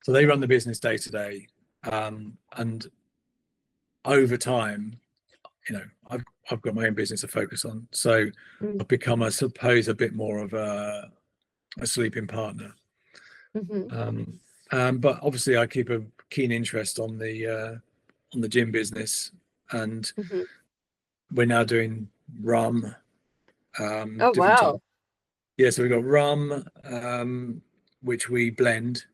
So they run the business day to day, and over time, I've got my own business to focus on. So I've become, I suppose, a bit more of a sleeping partner. But obviously, I keep a keen interest on the gin business, and we're now doing rum. Wow. So we've got rum, which we blend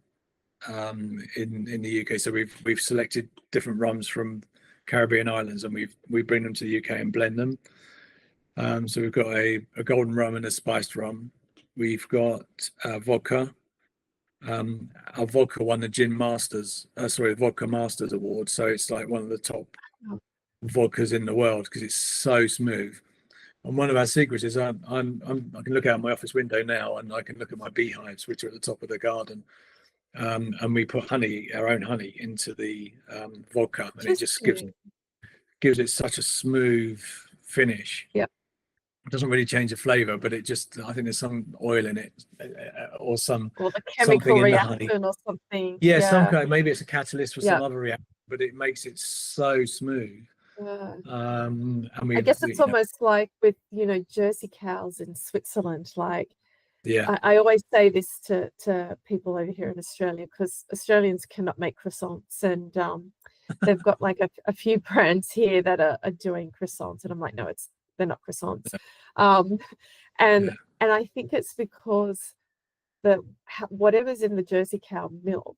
in the UK. So we've selected different rums from Caribbean islands, and we bring them to the UK and blend them. So we've got a golden rum and a spiced rum. We've got vodka. Our vodka won the Vodka Masters Award. So it's like one of the top vodkas in the world, because it's so smooth. And one of our secrets is I can look out my office window now, and I can look at my beehives, which are at the top of the garden. And we put our own honey into the vodka, and it just gives it such a smooth finish. It doesn't really change the flavor, but I think there's some oil in it, or the chemical reaction or something. Some kind, maybe it's a catalyst for some other reaction, but it makes it so smooth. I guess it's almost like with Jersey cows in Switzerland. Like, I always say this to people over here in Australia, because Australians cannot make croissants, and they've got like a few brands here that are doing croissants, and I'm like, no, they're not croissants. And I think it's because whatever's in the Jersey cow milk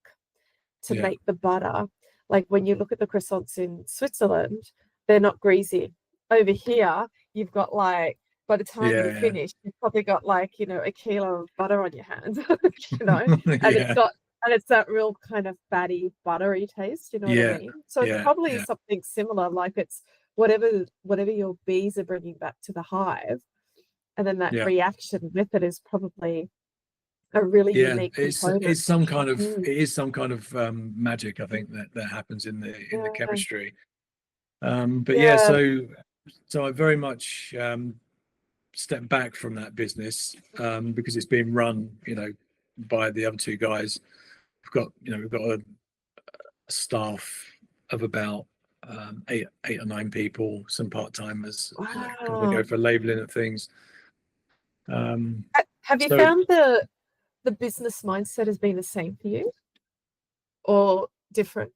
to make the butter. Like, when you look at the croissants in Switzerland, they're not greasy. Over here, you've got, like, by the time you finish, you've probably got, like, a kilo of butter on your hands, and it's got And it's that real kind of fatty, buttery taste, you know what I Yeah, mean? So it's yeah, probably yeah, something similar, like it's whatever your bees are bringing back to the hive, and then that yeah, reaction with it is probably a really yeah. unique component. It's some kind of Mm, it is some kind of magic, I think, that happens in the yeah, chemistry. But yeah, yeah, so I very much stepped back from that business because it's being run, by the other two guys. We've got a staff of about eight or nine people, some part timers, because they go wow. for labeling and things. Have you So, found the business mindset has been the same for you or different?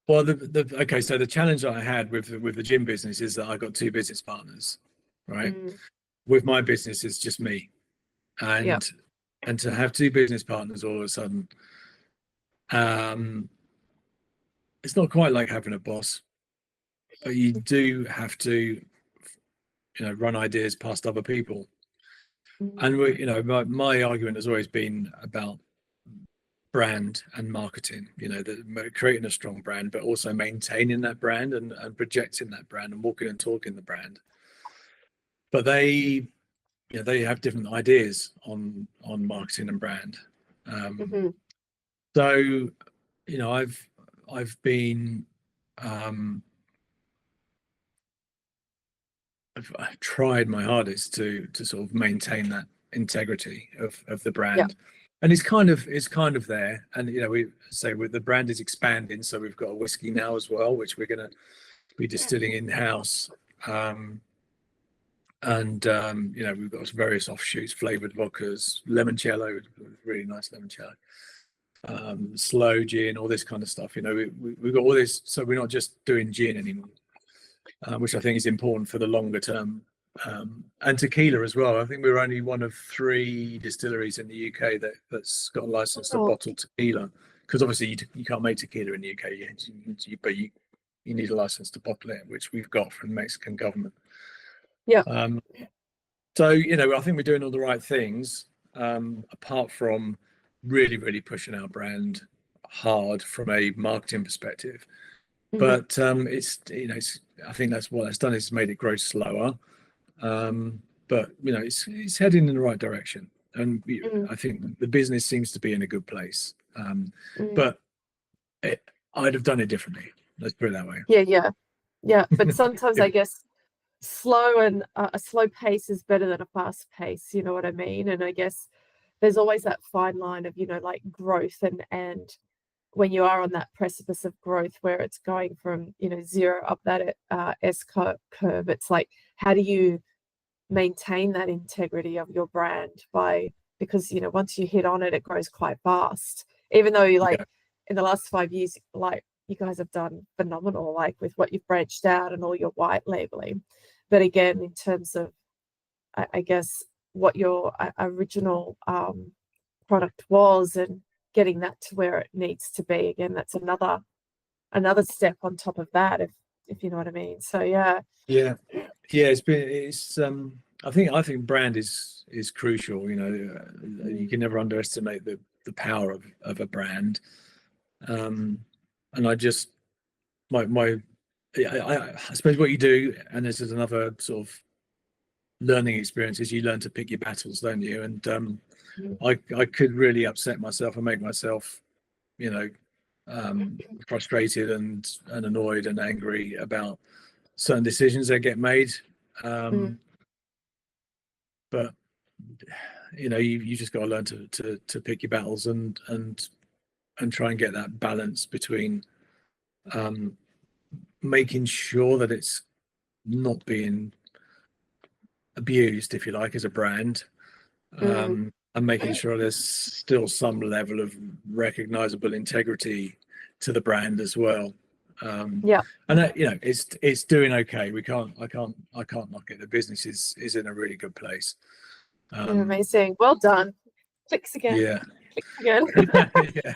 well, okay, so the challenge that I had with the gym business is that I got two business partners, right? Mm, With my business, it's just me, yeah. and to have two business partners all of a sudden, um, it's not quite like having a boss, but you do have to, run ideas past other people. And Mm, my argument has always been about brand and marketing, creating a strong brand, but also maintaining that brand and projecting that brand and walking and talking the brand. But they have different ideas on marketing and brand. mhm, So, I've been um, I've tried my hardest to sort of maintain that integrity of the yeah. brand, and it's kind of there. And we say with the brand is expanding, so we've got a whiskey now as well, which we're going to be distilling in house. And we've got various offshoots, flavored vodkas, limoncello, really nice limoncello, slow gin, all this kind of stuff. We've got all this, so we're not just doing gin anymore, which I think is important for the longer term. And tequila as well. I think we're only one of 3 distilleries in the UK that's got a license to Oh, bottle tequila, because obviously you can't make tequila in the UK, but you need a license to bottle it, which we've got from the Mexican government. yeah. Um, so I think we're doing all the right things, apart from really, really pushing our brand hard from a marketing perspective. Mhm, But I think that's what that's done is made it grow slower. But it's heading in the right direction, and mm, I think the business seems to be in a good place. mm. But I'd have done it differently. Let's put it that way. Yeah, yeah, yeah. But sometimes I guess slow and a slow pace is better than a fast pace. You know what I mean? And I guess there's always that fine line of like growth and when you are on that precipice of growth where it's going from 0 up that curve, it's like how do you maintain that integrity of your brand because once you hit on it, it grows quite fast. Even though you Yeah, in the last 5 years, you guys have done phenomenal, with what you've branched out and all your white labeling. But again, in terms of, I guess, what your original product was and getting that to where it needs to be, again, that's another step on top of that, if you know what I mean. So yeah. yeah, yeah. I think brand is crucial. You Mm, can never underestimate the power of a brand. And I just my I suppose what you do, and this is another sort of learning experience, is you learn to pick your battles, don't you? And mm, I could really upset myself and make myself, you know, frustrated and annoyed and angry about certain decisions that get made. mm, Um, but you just got to learn to pick your battles and try and get that balance between um, making sure that it's not being abused, if you like, as a brand, mm. and making sure there's still some level of recognizable integrity to the brand as well. Yeah, And that, it's doing okay. I can't knock it. The business is in a really good place. yeah, Um, amazing. Well done. Clicks again. yeah, Clicks again. yeah,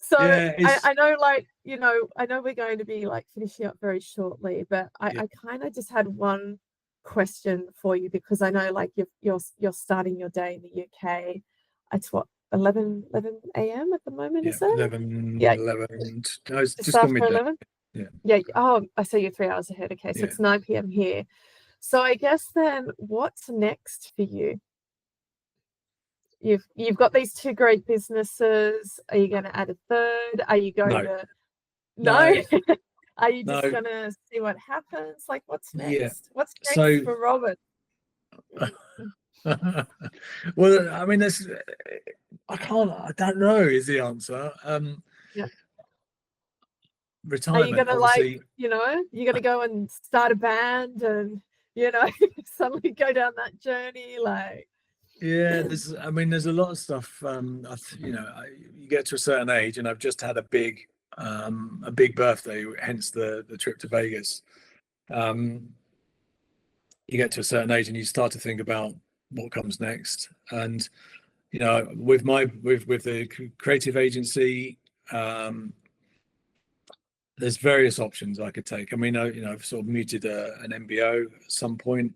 So yeah. I know, I know we're going to be finishing up very shortly, but Yeah, I kind of just had one question for you because I know you're starting your day in the UK. It's what 11 a.m. at the moment, Yeah, is it? 11, Yeah. 11. No, it's Just just gone after midday. 11? Yeah. Yeah. Oh, I see you're 3 hours ahead. Okay, so Yeah. it's 9 p.m. here. So I guess then what's next for you? You've got these two great businesses. Are you going to add a third? Are you going No. to No. Are you just No. going to see what happens? Like, what's Yeah. next? What's next So for Robin? well, I mean, there's I don't know is the answer. Yeah. Are you Retirement, going to obviously. you're going to go and start a band and, suddenly go down that journey? Like, Yeah, there's a lot of stuff. You get to a certain age, and I've just had a big birthday, hence the trip to Vegas. You get to a certain age, and you start to think about what comes next. And with the creative agency, there's various options I could take. I mean, I've sort of mooted an MBO at some point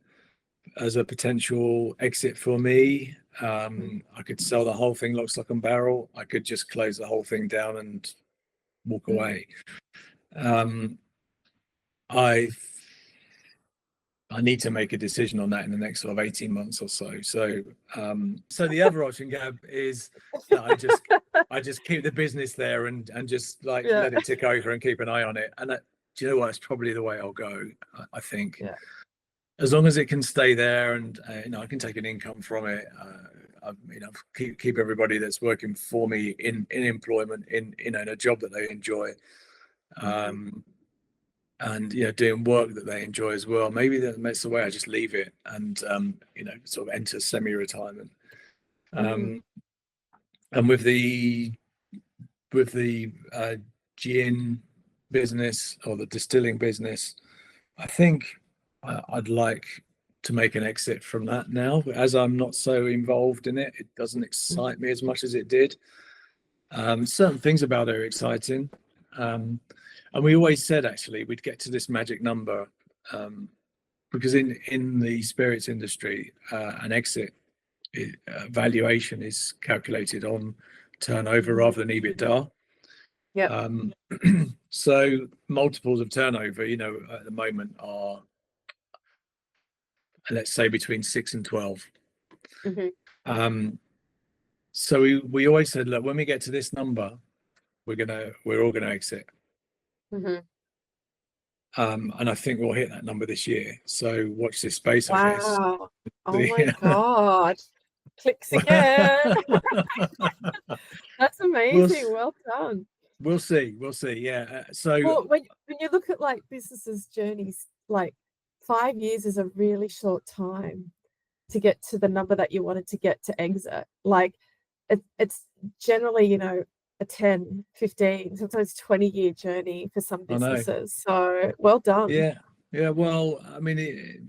as a potential exit for me. I could sell the whole thing lock, stock and barrel. I could just close the whole thing down and walk away. I need to make a decision on that in the next sort of 18 months or so. So the other option, Gab, is that I just keep the business there and just let it tick over and keep an eye on it. And do you know what? It's probably the way I'll go. I think. Yeah. As long as it can stay there and I can take an income from it, keep everybody that's working for me in employment in a job that they enjoy, and doing work that they enjoy as well. Maybe that's the way I just leave it and sort of enter semi-retirement. And with the gin business or the distilling business, I think I'd like to make an exit from that now. As I'm not so involved in it, it doesn't excite me as much as it did. Certain things about it are exciting. And we always said, actually, we'd get to this magic number because in the spirits industry, an exit valuation is calculated on turnover rather than EBITDA. Yeah. So multiples of turnover, at the moment are, let's say, between 6 and 12. So we always said, look, when we get to this number, we're all gonna exit. And I think we'll hit that number this year. So watch this space, I guess. Wow. Oh my God. Clicks again. That's amazing. Well done. We'll see. Yeah. Well, when you look at businesses' journeys, 5 years is a really short time to get to the number that you wanted to get to exit. It's generally, a 10, 15, sometimes 20-year journey for some businesses. So well done. Yeah. Well, I mean,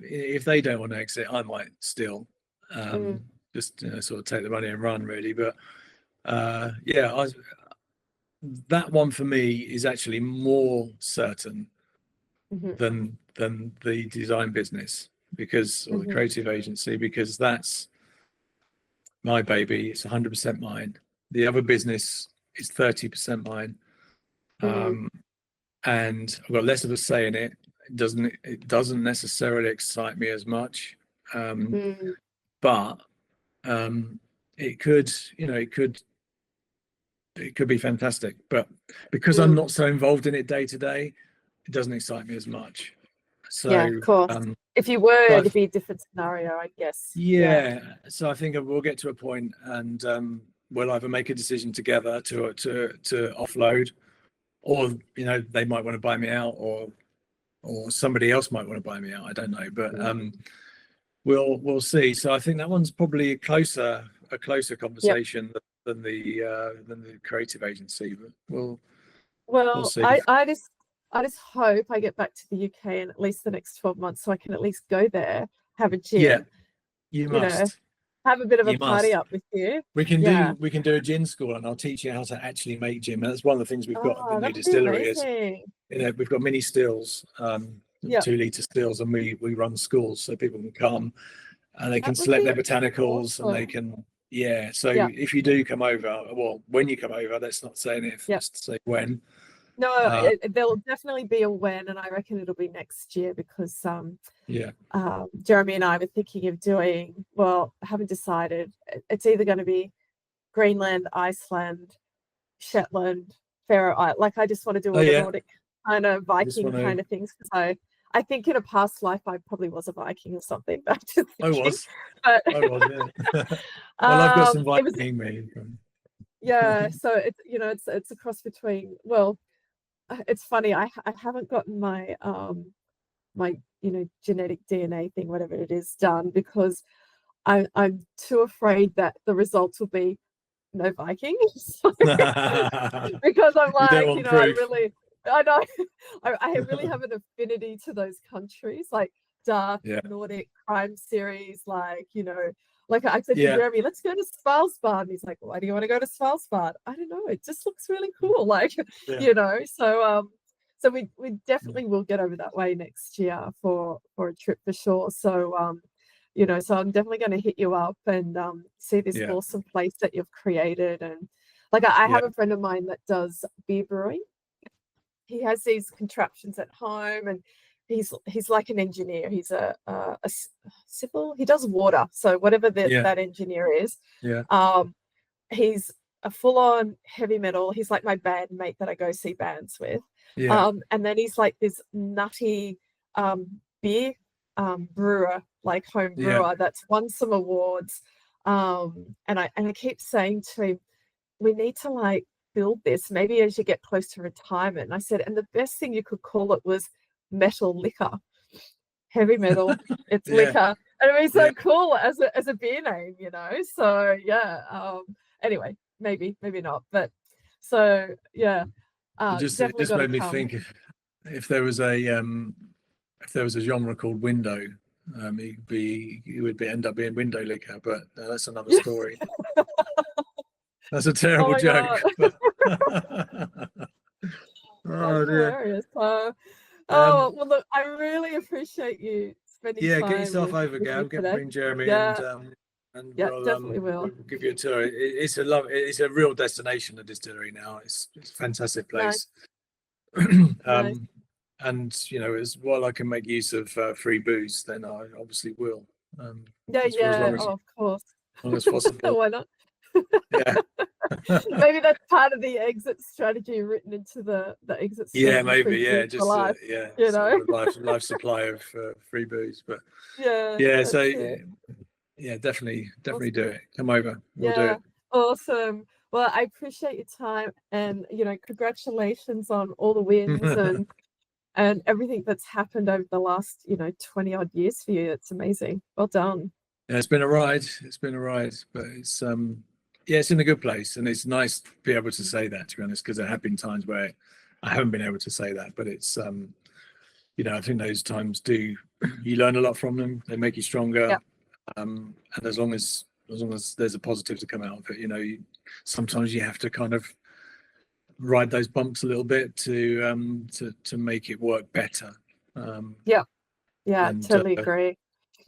if they don't want to exit, I might still just sort of take the money and run, really. But that one for me is actually more certain than the design business or the creative agency, because that's my baby. It's 100% mine. The other business is 30% mine. And I've got less of a say in it. It doesn't necessarily excite me as much. But it could be fantastic. But because I'm not so involved in it day to day, it doesn't excite me as much. So yeah, of course. If you were, it'd be a different scenario, I guess. Yeah. So I think we'll get to a point and we'll either make a decision together to offload, or they might want to buy me out, or somebody else might want to buy me out. I don't know, but we'll see. So I think that one's probably a closer conversation than the creative agency. But we'll see. I just hope I get back to the UK in at least the next 12 months, so I can at least go there, have a gin. Yeah, you must. Have a bit of a party up with you. We can do a gin school, and I'll teach you how to actually make gin. That's one of the things we've got at the new distillery. Is we've got mini stills, 2-litre stills, and we run schools so people can come and they can select their botanicals, and they can Yeah. So if you do come over, well, when you come over, let's not say if, let's say when. No, there'll definitely be a when, and I reckon it'll be next year because Jeremy and I were thinking of doing, well, I haven't decided. It's either going to be Greenland, Iceland, Shetland, Faroe Islands. Like, I just want to do all the Nordic kind of Viking kind of things. So I think in a past life I probably was a Viking or something. But I was, yeah. Well, I've got some Viking me. Yeah, so it's a cross between. Well, it's funny. I haven't gotten my my genetic DNA thing, whatever it is, done because I'm too afraid that the results will be no Viking. Because I'm like, I know I really have an affinity to those countries, like dark Nordic crime series, like like I said to Jeremy, let's go to Svalbard. And he's like, why do you want to go to Svalbard? I don't know, it just looks really cool, like so we definitely will get over that way next year for a trip for sure. So so I'm definitely going to hit you up and see this awesome place that you've created. And like I have a friend of mine that does beer brewing. He has these contraptions at home, and he's like an engineer. He's a civil. He does water, so whatever that engineer is. He's a full-on heavy metal. He's like my bandmate that I go see bands with. And then he's like this nutty beer brewer, like home brewer that's won some awards. And I keep saying to him, we need to like build this maybe as you get close to retirement. And I said, and the best thing you could call it was metal liquor, heavy metal. It's liquor, and it'd be so cool as a beer name, So anyway, maybe not, but so it just made me think if there was a genre called window, it would end up being window liquor, but that's another story. That's a terrible joke. Oh dear. Hilarious. Well, look, I really appreciate you spending time. Get yourself over, Gab. Bring Jeremy and definitely will. We'll give you a tour. It's a real destination, the distillery now. It's a fantastic place. Nice. And as while I can make use of free booze, then I obviously will. Of course. As long as possible. Why not? Maybe that's part of the exit strategy written into the exit strategy. Maybe just life, life supply of free booze, but definitely awesome. Do it. Come over, we'll do it. Awesome. Well, I appreciate your time, and congratulations on all the wins and everything that's happened over the last 20 odd years for you. It's amazing. Well done. It's been a ride, but it's it's in a good place, and it's nice to be able to say that, to be honest, because there have been times where I haven't been able to say that, but it's I think those times you learn a lot from them. They make you stronger. And as long as there's a positive to come out of it, sometimes you have to kind of ride those bumps a little bit to make it work better. Totally agree.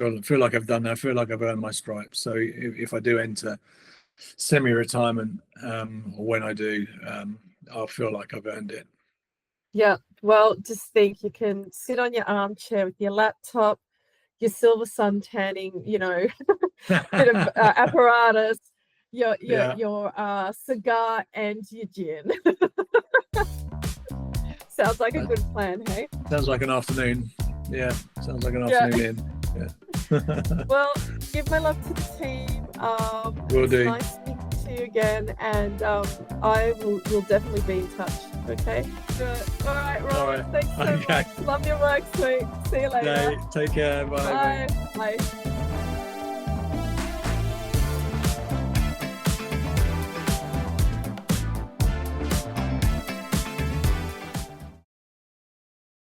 I feel like I've done that. I feel like I've earned my stripes. So if I do enter semi-retirement, or when I do, I'll feel like I've earned it. Well, just think, you can sit on your armchair with your laptop, your silver sun tanning, bit of apparatus, your cigar and your gin. Sounds like a good plan, hey? Sounds like an afternoon. Sounds like an afternoon. Well, give my love to the team. Will do. Nice speaking to you again, and I will definitely be in touch. Okay. Good. All right, Robin. Thanks so much. Love your work, sweet. See you later. Take care. Bye. Bye.